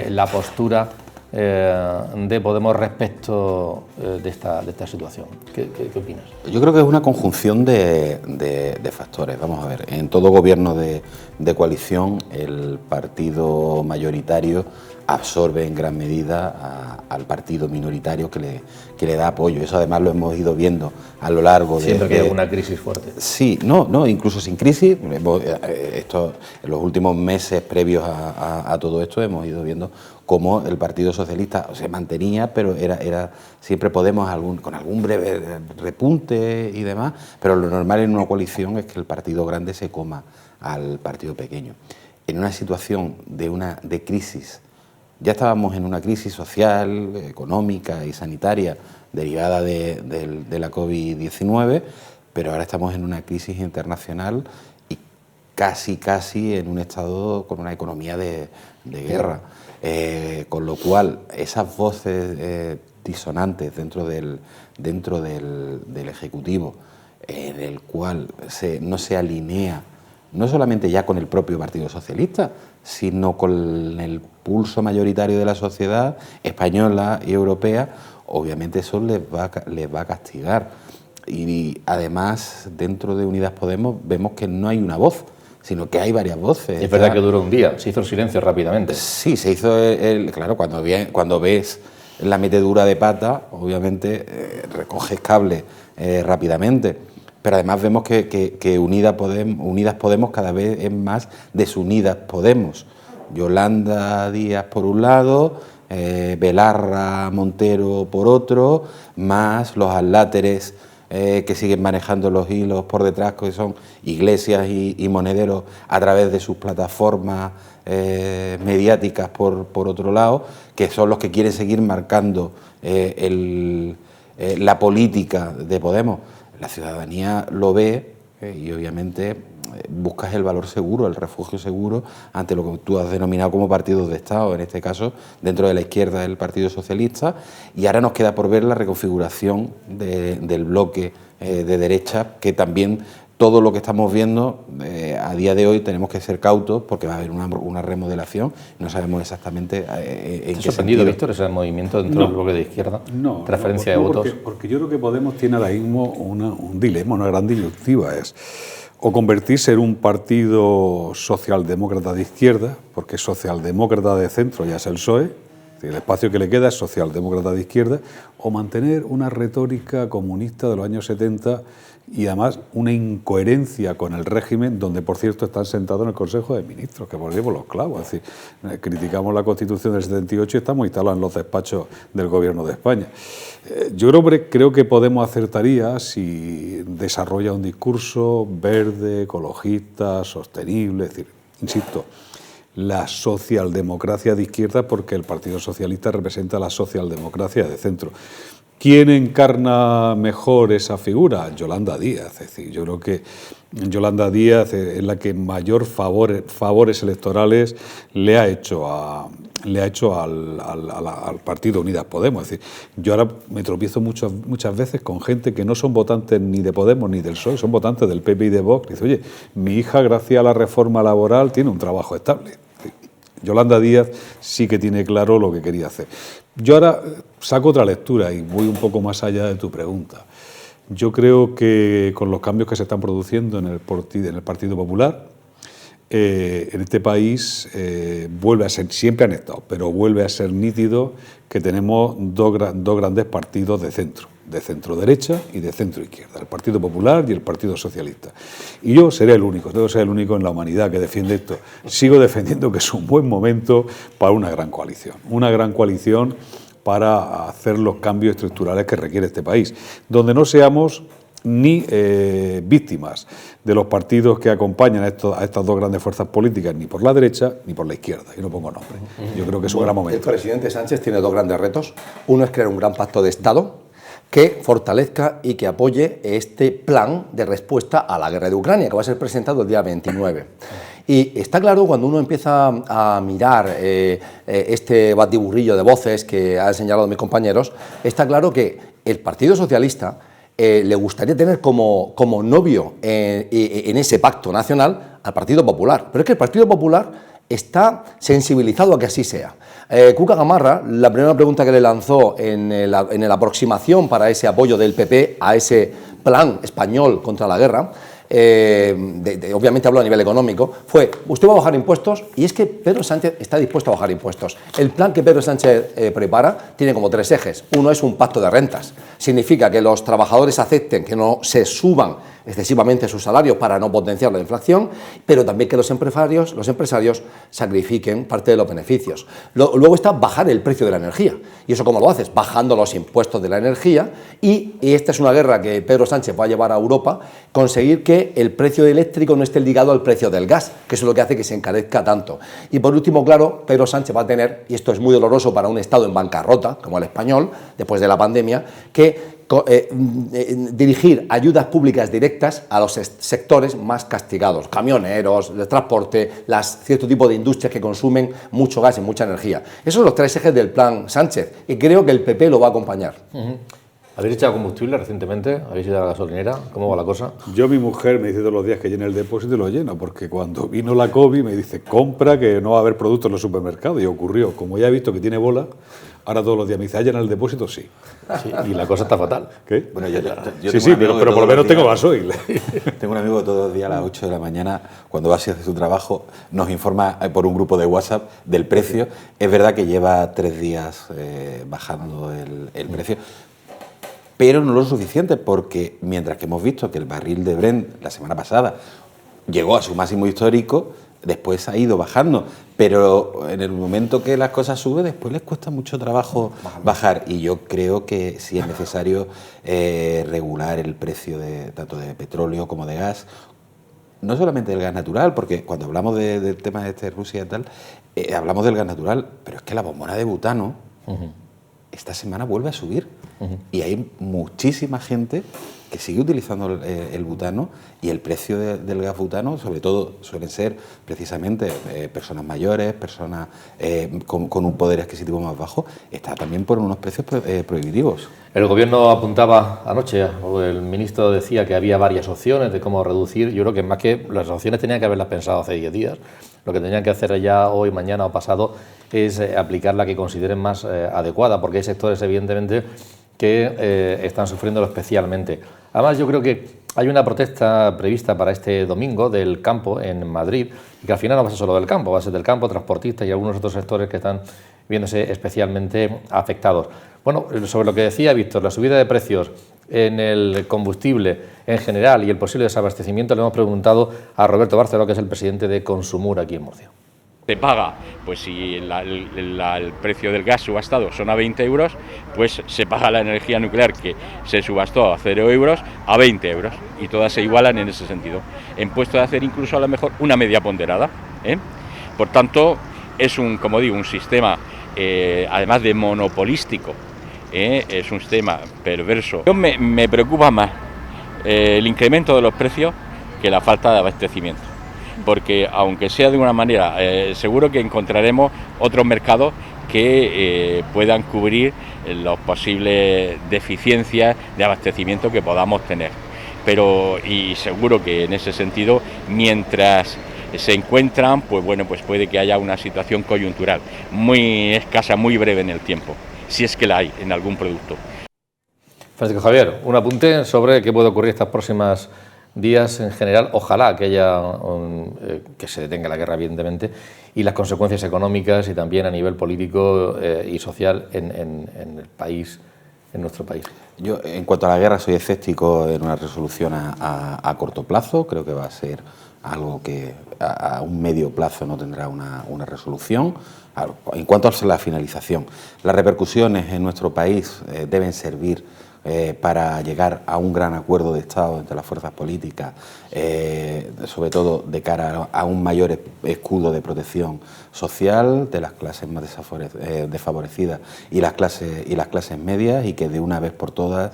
la postura de Podemos respecto de esta situación. ¿Qué opinas? Yo creo que es una conjunción de factores. Vamos a ver, en todo gobierno de coalición, el partido mayoritario absorbe en gran medida al partido minoritario que le da apoyo. Eso además lo hemos ido viendo a lo largo de... Siempre que hay una crisis fuerte. Sí, no, incluso sin crisis. En los últimos meses previos a todo esto hemos ido viendo cómo el Partido Socialista se mantenía, pero era siempre Podemos con algún breve repunte y demás, pero lo normal en una coalición es que el partido grande se coma al partido pequeño. En una situación de crisis, ya estábamos en una crisis social, económica y sanitaria derivada de la COVID-19, pero ahora estamos en una crisis internacional y casi en un estado con una economía de guerra. Con lo cual, esas voces disonantes dentro del Ejecutivo, en el cual no se alinea, no solamente ya con el propio Partido Socialista, sino con el pulso mayoritario de la sociedad española y europea, obviamente eso les va a castigar. Y además, dentro de Unidas Podemos vemos que no hay una voz, sino que hay varias voces. Es verdad que duró un día, se hizo el silencio rápidamente. Sí, se hizo claro, cuando ves la metedura de pata, obviamente recoges cable rápidamente. Pero además vemos que Unidas Podemos cada vez es más desunidas Podemos. Yolanda Díaz por un lado, Belarra Montero por otro, más los adláteres que siguen manejando los hilos por detrás, que son Iglesias y Monedero a través de sus plataformas mediáticas por otro lado, que son los que quieren seguir marcando la política de Podemos. La ciudadanía lo ve y obviamente buscas el valor seguro, el refugio seguro ante lo que tú has denominado como partidos de Estado, en este caso dentro de la izquierda del Partido Socialista, y ahora nos queda por ver la reconfiguración del bloque de derecha, que también todo lo que estamos viendo a día de hoy tenemos que ser cautos porque va a haber una remodelación, no sabemos exactamente en qué sentido. ¿Sorprendido, Víctor, ese movimiento dentro del bloque de izquierda? No, transferencia de votos. Porque yo creo que Podemos tiene ahora mismo un dilema, una gran disyuntiva, es o convertirse en un partido socialdemócrata de izquierda, porque socialdemócrata de centro ya es el PSOE, el espacio que le queda es socialdemócrata de izquierda, o mantener una retórica comunista de los años 70 y además una incoherencia con el régimen, donde por cierto están sentados en el Consejo de Ministros, que ponemos los clavos. Es decir, criticamos la Constitución del 78 y estamos instalados en los despachos del Gobierno de España. Yo creo que Podemos acertaría si desarrolla un discurso verde, ecologista, sostenible, es decir, insisto, la socialdemocracia de izquierda, porque el Partido Socialista representa la socialdemocracia de centro. ¿Quién encarna mejor esa figura? Yolanda Díaz. Es decir, yo creo que Yolanda Díaz es la que mayor favores electorales le ha hecho al Partido Unidas Podemos. Es decir, yo ahora me tropiezo muchas veces con gente que no son votantes ni de Podemos ni del PSOE, son votantes del PP y de Vox. Dice, oye, mi hija, gracias a la reforma laboral, tiene un trabajo estable. Yolanda Díaz sí que tiene claro lo que quería hacer. Yo ahora saco otra lectura y voy un poco más allá de tu pregunta. Yo creo que con los cambios que se están produciendo en el Partido Popular, en este país vuelve a ser, siempre han estado, pero vuelve a ser nítido que tenemos dos grandes partidos de centro derecha y de centro izquierda, el Partido Popular y el Partido Socialista. Y yo seré el único, debo ser el único en la humanidad que defiende esto. Sigo defendiendo que es un buen momento para una gran coalición para hacer los cambios estructurales que requiere este país, donde no seamos ni víctimas de los partidos que acompañan a estas dos grandes fuerzas políticas, ni por la derecha ni por la izquierda. Y no pongo nombre. Yo creo que es un gran momento. El presidente Sánchez tiene dos grandes retos. Uno es crear un gran pacto de Estado que fortalezca y que apoye este plan de respuesta a la guerra de Ucrania, que va a ser presentado el día 29. Y está claro, cuando uno empieza a mirar este batiburrillo de voces que han señalado mis compañeros, está claro que el Partido Socialista le gustaría tener como novio en ese pacto nacional al Partido Popular. Pero es que el Partido Popular está sensibilizado a que así sea. Cuca Gamarra, la primera pregunta que le lanzó en la aproximación para ese apoyo del PP a ese plan español contra la guerra, obviamente hablo a nivel económico, fue: ¿usted va a bajar impuestos? Y es que Pedro Sánchez está dispuesto a bajar impuestos. El plan que Pedro Sánchez prepara tiene como tres ejes. Uno es un pacto de rentas. Significa que los trabajadores acepten que no se suban excesivamente sus salarios para no potenciar la inflación, pero también que los empresarios sacrifiquen parte de los beneficios. Luego está bajar el precio de la energía. ¿Y eso cómo lo haces? Bajando los impuestos de la energía, y esta es una guerra que Pedro Sánchez va a llevar a Europa, conseguir que el precio eléctrico no esté ligado al precio del gas, que eso es lo que hace que se encarezca tanto. Y por último, claro, Pedro Sánchez va a tener, y esto es muy doloroso para un Estado en bancarrota, como el español, después de la pandemia, que dirigir ayudas públicas directas a los sectores más castigados, camioneros, el transporte, cierto tipo de industrias que consumen mucho gas y mucha energía. Esos son los 3 ejes del plan Sánchez y creo que el PP lo va a acompañar. ¿Habéis echado combustible recientemente? ¿Habéis ido a la gasolinera? ¿Cómo va la cosa? Yo, mi mujer me dice todos los días que llene el depósito y lo lleno, porque cuando vino la COVID me dice, compra que no va a haber productos en los supermercados. Y ocurrió, como ya he visto que tiene bola, ahora todos los días me dice, ¿has llenado el depósito? Sí. Sí, y la cosa está fatal. ¿Qué? Bueno, yo Sí, pero por lo menos tengo gasoil. Tengo un amigo que todos los días a las 8 de la mañana, cuando va a hacer su trabajo, nos informa por un grupo de WhatsApp del precio. Es verdad que lleva 3 días bajando el precio, pero no lo suficiente, porque mientras que hemos visto que el barril de Brent la semana pasada llegó a su máximo histórico, después ha ido bajando, pero en el momento que las cosas suben, después les cuesta mucho trabajo bajar, y yo creo que sí es necesario regular el precio tanto de petróleo como de gas, no solamente del gas natural, porque cuando hablamos del tema de Rusia y tal, hablamos del gas natural, pero es que la bombona de butano esta semana vuelve a subir, y hay muchísima gente que sigue utilizando el butano, y el precio del gas butano, sobre todo, suelen ser precisamente personas mayores, personas con un poder adquisitivo más bajo, está también por unos precios prohibitivos. El Gobierno apuntaba anoche, o el ministro decía que había varias opciones de cómo reducir. Yo creo que más que las opciones tenían que haberlas pensado hace 10 días. Lo que tenían que hacer ya hoy, mañana o pasado es aplicar la que consideren más adecuada, porque hay sectores, evidentemente, que están sufriéndolo especialmente. Además, yo creo que hay una protesta prevista para este domingo del campo en Madrid, y que al final no va a ser solo del campo, va a ser del campo, transportistas y algunos otros sectores que están viéndose especialmente afectados. Bueno, sobre lo que decía Víctor, la subida de precios en el combustible en general y el posible desabastecimiento, le hemos preguntado a Roberto Barceló, que es el presidente de Consumur aquí en Murcia. Se paga, pues si el precio del gas subastado son a 20 euros, pues se paga la energía nuclear que se subastó a 0 euros a 20 euros, y todas se igualan en ese sentido. En puesto de hacer incluso a lo mejor una media ponderada, ¿eh? Por tanto, es como digo, un sistema, además de monopolístico, es un sistema perverso. Me preocupa más el incremento de los precios que la falta de abastecimiento, porque aunque sea de una manera, seguro que encontraremos otros mercados que puedan cubrir las posibles deficiencias de abastecimiento que podamos tener. Y seguro que en ese sentido, mientras se encuentran, pues bueno, pues puede que haya una situación coyuntural muy escasa, muy breve en el tiempo, si es que la hay en algún producto. Francisco Javier, un apunte sobre qué puede ocurrir estas próximas días en general. Ojalá que haya que se detenga la guerra, evidentemente, y las consecuencias económicas y también a nivel político y social en el país, en nuestro país. Yo, en cuanto a la guerra, soy escéptico en una resolución a corto plazo. Creo que va a ser algo que a un medio plazo no tendrá una resolución. En cuanto a la finalización, las repercusiones en nuestro país deben servir para llegar a un gran acuerdo de Estado entre las fuerzas políticas, sobre todo de cara a un mayor escudo de protección social de las clases más desfavorecidas y las clases medias, y que de una vez por todas,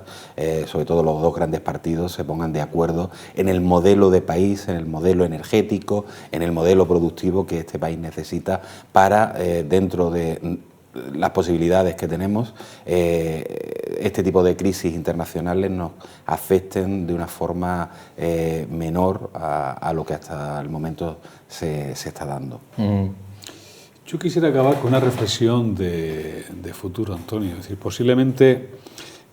sobre todo los dos grandes partidos, se pongan de acuerdo en el modelo de país, en el modelo energético, en el modelo productivo que este país necesita para, dentro de las posibilidades que tenemos, este tipo de crisis internacionales nos afecten de una forma menor a lo que hasta el momento se está dando. Yo quisiera acabar con una reflexión de futuro, Antonio. Es decir, posiblemente,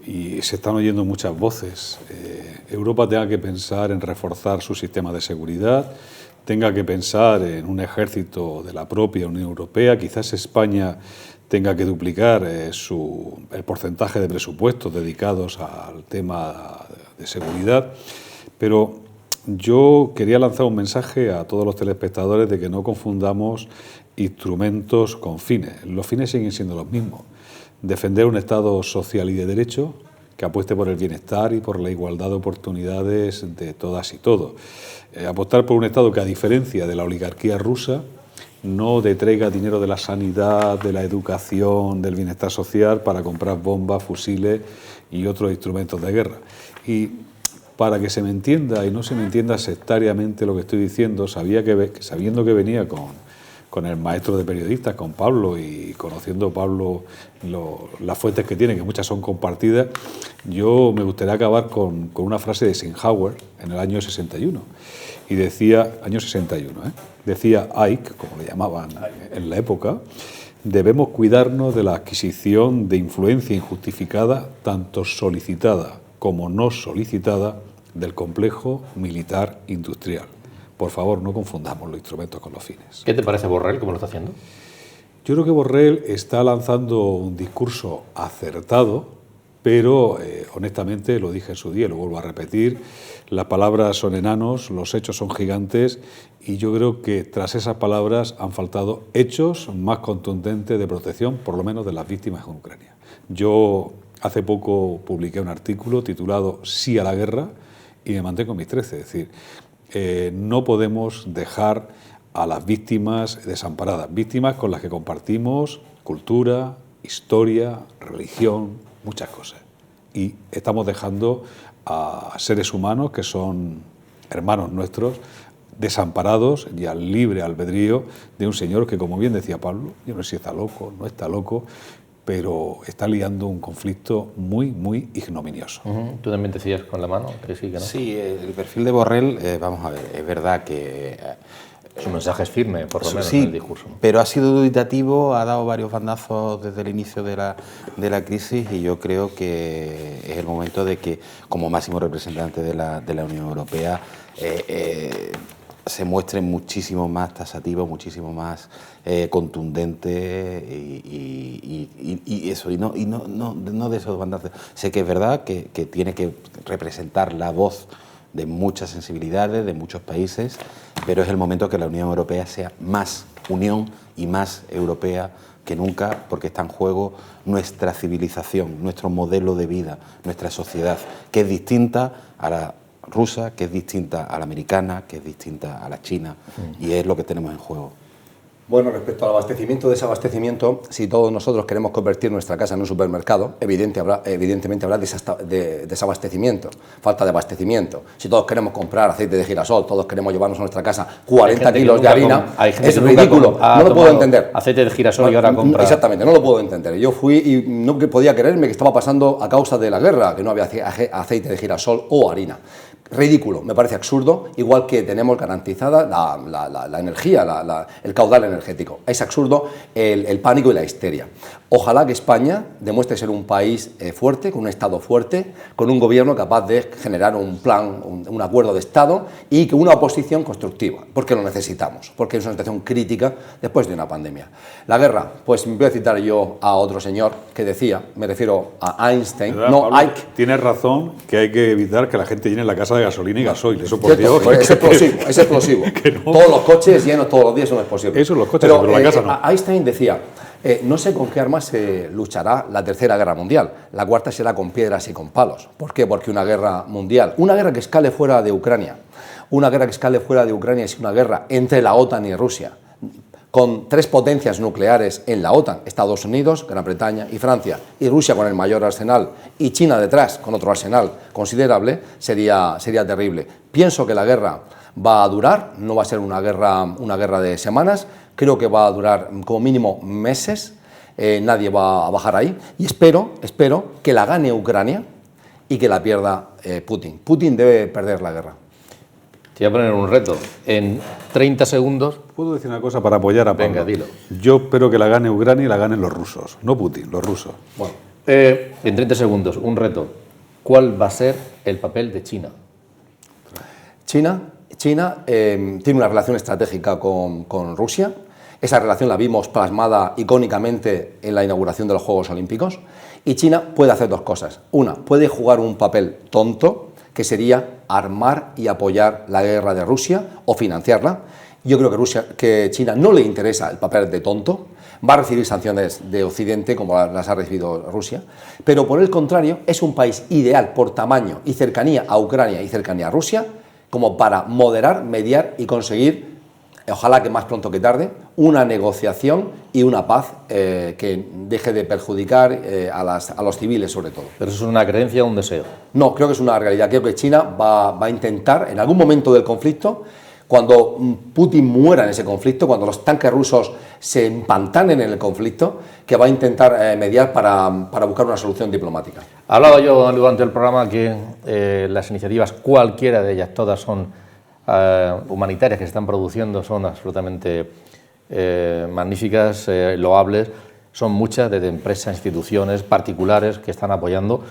y se están oyendo muchas voces, Europa tenga que pensar en reforzar su sistema de seguridad, tenga que pensar en un ejército de la propia Unión Europea, quizás España tenga que duplicar el porcentaje de presupuestos dedicados al tema de seguridad, pero yo quería lanzar un mensaje a todos los telespectadores de que no confundamos instrumentos con fines. Los fines siguen siendo los mismos: defender un Estado social y de derecho que apueste por el bienestar y por la igualdad de oportunidades de todas y todos. Apostar por un Estado que, a diferencia de la oligarquía rusa, no detraiga dinero de la sanidad, de la educación, del bienestar social para comprar bombas, fusiles y otros instrumentos de guerra. Y para que se me entienda y no se me entienda sectariamente lo que estoy diciendo, sabiendo que venía con el maestro de periodistas, con Pablo, y conociendo Pablo las fuentes que tiene, que muchas son compartidas, yo me gustaría acabar con una frase de Eisenhower en el año 61. Y decía, año 61, decía Ike, como le llamaban en la época, debemos cuidarnos de la adquisición de influencia injustificada, tanto solicitada como no solicitada, del complejo militar industrial. Por favor, no confundamos los instrumentos con los fines. ¿Qué te parece Borrell, cómo lo está haciendo? Yo creo que Borrell está lanzando un discurso acertado, pero honestamente, lo dije en su día, lo vuelvo a repetir, las palabras son enanos, los hechos son gigantes, y yo creo que tras esas palabras han faltado hechos más contundentes de protección, por lo menos de las víctimas en Ucrania. Yo hace poco publiqué un artículo titulado Sí a la guerra y me mantengo en mis 13, es decir, no podemos dejar a las víctimas desamparadas, víctimas con las que compartimos cultura, historia, religión, muchas cosas. Y estamos dejando a seres humanos que son hermanos nuestros, desamparados y al libre albedrío de un señor que, como bien decía Pablo, yo no sé si está loco, no está loco, pero está liando un conflicto muy, muy ignominioso. ¿Tú también decías con la mano que sí, que no? Sí, el perfil de Borrell, vamos a ver, es verdad que... Su mensaje es firme, por lo menos, sí, en el discurso. Pero ha sido duditativo, ha dado varios bandazos desde el inicio de la crisis, y yo creo que es el momento de que, como máximo representante de la Unión Europea, se muestre muchísimo más tasativo, muchísimo más contundente y eso, y no de esos bandazos. Sé que es verdad que tiene que representar la voz de muchas sensibilidades, de muchos países, pero es el momento que la Unión Europea sea más unión y más europea que nunca, porque está en juego nuestra civilización, nuestro modelo de vida, nuestra sociedad, que es distinta a la rusa, que es distinta a la americana, que es distinta a la china, y es lo que tenemos en juego. Bueno, respecto al abastecimiento, desabastecimiento, si todos nosotros queremos convertir nuestra casa en un supermercado, evidentemente habrá desabastecimiento, falta de abastecimiento. Si todos queremos comprar aceite de girasol, todos queremos llevarnos a nuestra casa 40 kilos de harina, es ridículo, no lo puedo entender. Aceite de girasol y ahora compra... Exactamente, no lo puedo entender. Yo fui y no podía creerme que estaba pasando a causa de la guerra, que no había aceite de girasol o harina. Ridículo, me parece absurdo, igual que tenemos garantizada la energía, el caudal energético. Es absurdo el pánico y la histeria. Ojalá que España demuestre ser un país fuerte, con un Estado fuerte, con un gobierno capaz de generar un plan, un acuerdo de Estado y que una oposición constructiva, porque lo necesitamos, porque es una situación crítica después de una pandemia. La guerra, pues me voy a citar yo a otro señor que decía, me refiero a Einstein, no Pablo, Ike. Tienes razón que hay que evitar que la gente llene la casa de gasolina y gasoil, eso por Dios. Pues es explosivo, es explosivo. No. Todos los coches llenos todos los días, eso no es posible. Eso los coches, pero la casa no. Einstein decía, no sé con qué armas se luchará la tercera guerra mundial, la cuarta será con piedras y con palos. ¿Por qué? Porque una guerra mundial, una guerra que escale fuera de Ucrania, es una guerra entre la OTAN y Rusia, con 3 potencias nucleares en la OTAN, Estados Unidos, Gran Bretaña y Francia, y Rusia con el mayor arsenal, y China detrás con otro arsenal considerable, sería terrible. Pienso que la guerra va a durar, no va a ser una guerra de semanas, creo que va a durar como mínimo meses, nadie va a bajar ahí, y espero que la gane Ucrania y que la pierda Putin. Putin debe perder la guerra. Te voy a poner un reto. En 30 segundos... ¿Puedo decir una cosa para apoyar a Pablo? Venga, dilo. Yo espero que la gane Ucrania y la ganen los rusos, no Putin, los rusos. Bueno, en 30 segundos, un reto. ¿Cuál va a ser el papel de China? China tiene una relación estratégica con Rusia. Esa relación la vimos plasmada icónicamente en la inauguración de los Juegos Olímpicos. Y China puede hacer 2 cosas. Una, puede jugar un papel tonto, que sería armar y apoyar la guerra de Rusia o financiarla. Yo creo que China no le interesa el papel de tonto, va a recibir sanciones de Occidente como las ha recibido Rusia, pero por el contrario es un país ideal por tamaño y cercanía a Ucrania y cercanía a Rusia como para moderar, mediar y conseguir ojalá que más pronto que tarde, una negociación y una paz que deje de perjudicar a los civiles sobre todo. ¿Pero eso es una creencia o un deseo? No, creo que es una realidad. Creo que China va a intentar, en algún momento del conflicto, cuando Putin muera en ese conflicto, cuando los tanques rusos se empantanen en el conflicto, que va a intentar mediar para buscar una solución diplomática. Hablaba yo durante el programa que las iniciativas, cualquiera de ellas, todas son humanitarias que se están produciendo, son absolutamente magníficas, loables, son muchas desde empresas, instituciones, particulares que están apoyando.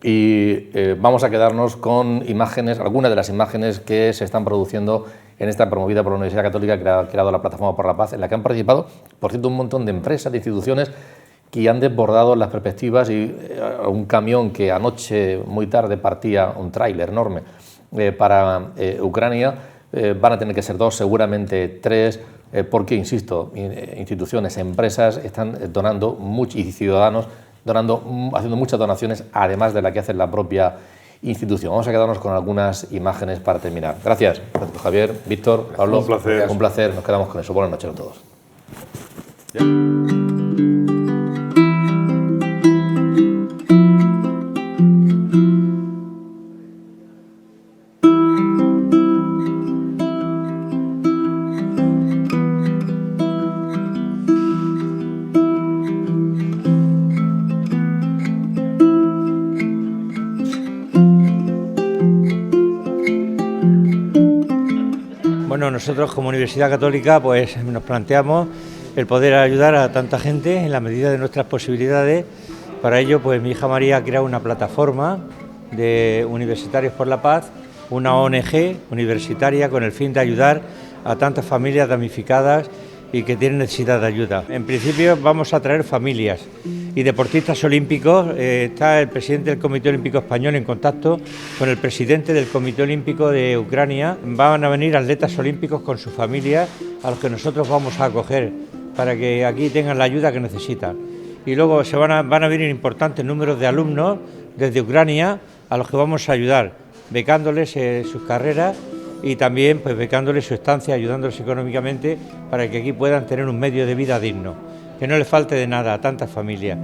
Y vamos a quedarnos con imágenes, algunas de las imágenes que se están produciendo en esta promovida por la Universidad Católica que ha creado la Plataforma por la Paz, en la que han participado, por cierto, un montón de empresas, de instituciones que han desbordado las perspectivas, y un camión que anoche muy tarde partía, un tráiler enorme para Ucrania, van a tener que ser 2, seguramente 3, porque, insisto, instituciones, empresas están donando mucho, y ciudadanos haciendo muchas donaciones, además de la que hace la propia institución. Vamos a quedarnos con algunas imágenes para terminar. Gracias, Javier, Víctor, Pablo. Un placer. Un placer, nos quedamos con eso. Buenas noches a todos. Bueno, nosotros como Universidad Católica pues nos planteamos el poder ayudar a tanta gente en la medida de nuestras posibilidades. Para ello, pues mi hija María ha creado una plataforma de Universitarios por la Paz, una ONG universitaria con el fin de ayudar a tantas familias damnificadas y que tienen necesidad de ayuda. En principio vamos a traer familias y deportistas olímpicos. Está el presidente del Comité Olímpico Español en contacto con el presidente del Comité Olímpico de Ucrania. Van a venir atletas olímpicos con sus familias a los que nosotros vamos a acoger para que aquí tengan la ayuda que necesitan. Y luego van a venir importantes números de alumnos desde Ucrania a los que vamos a ayudar, becándoles sus carreras y también pues becándoles su estancia, ayudándoles económicamente para que aquí puedan tener un medio de vida digno, que no les falte de nada a tantas familias.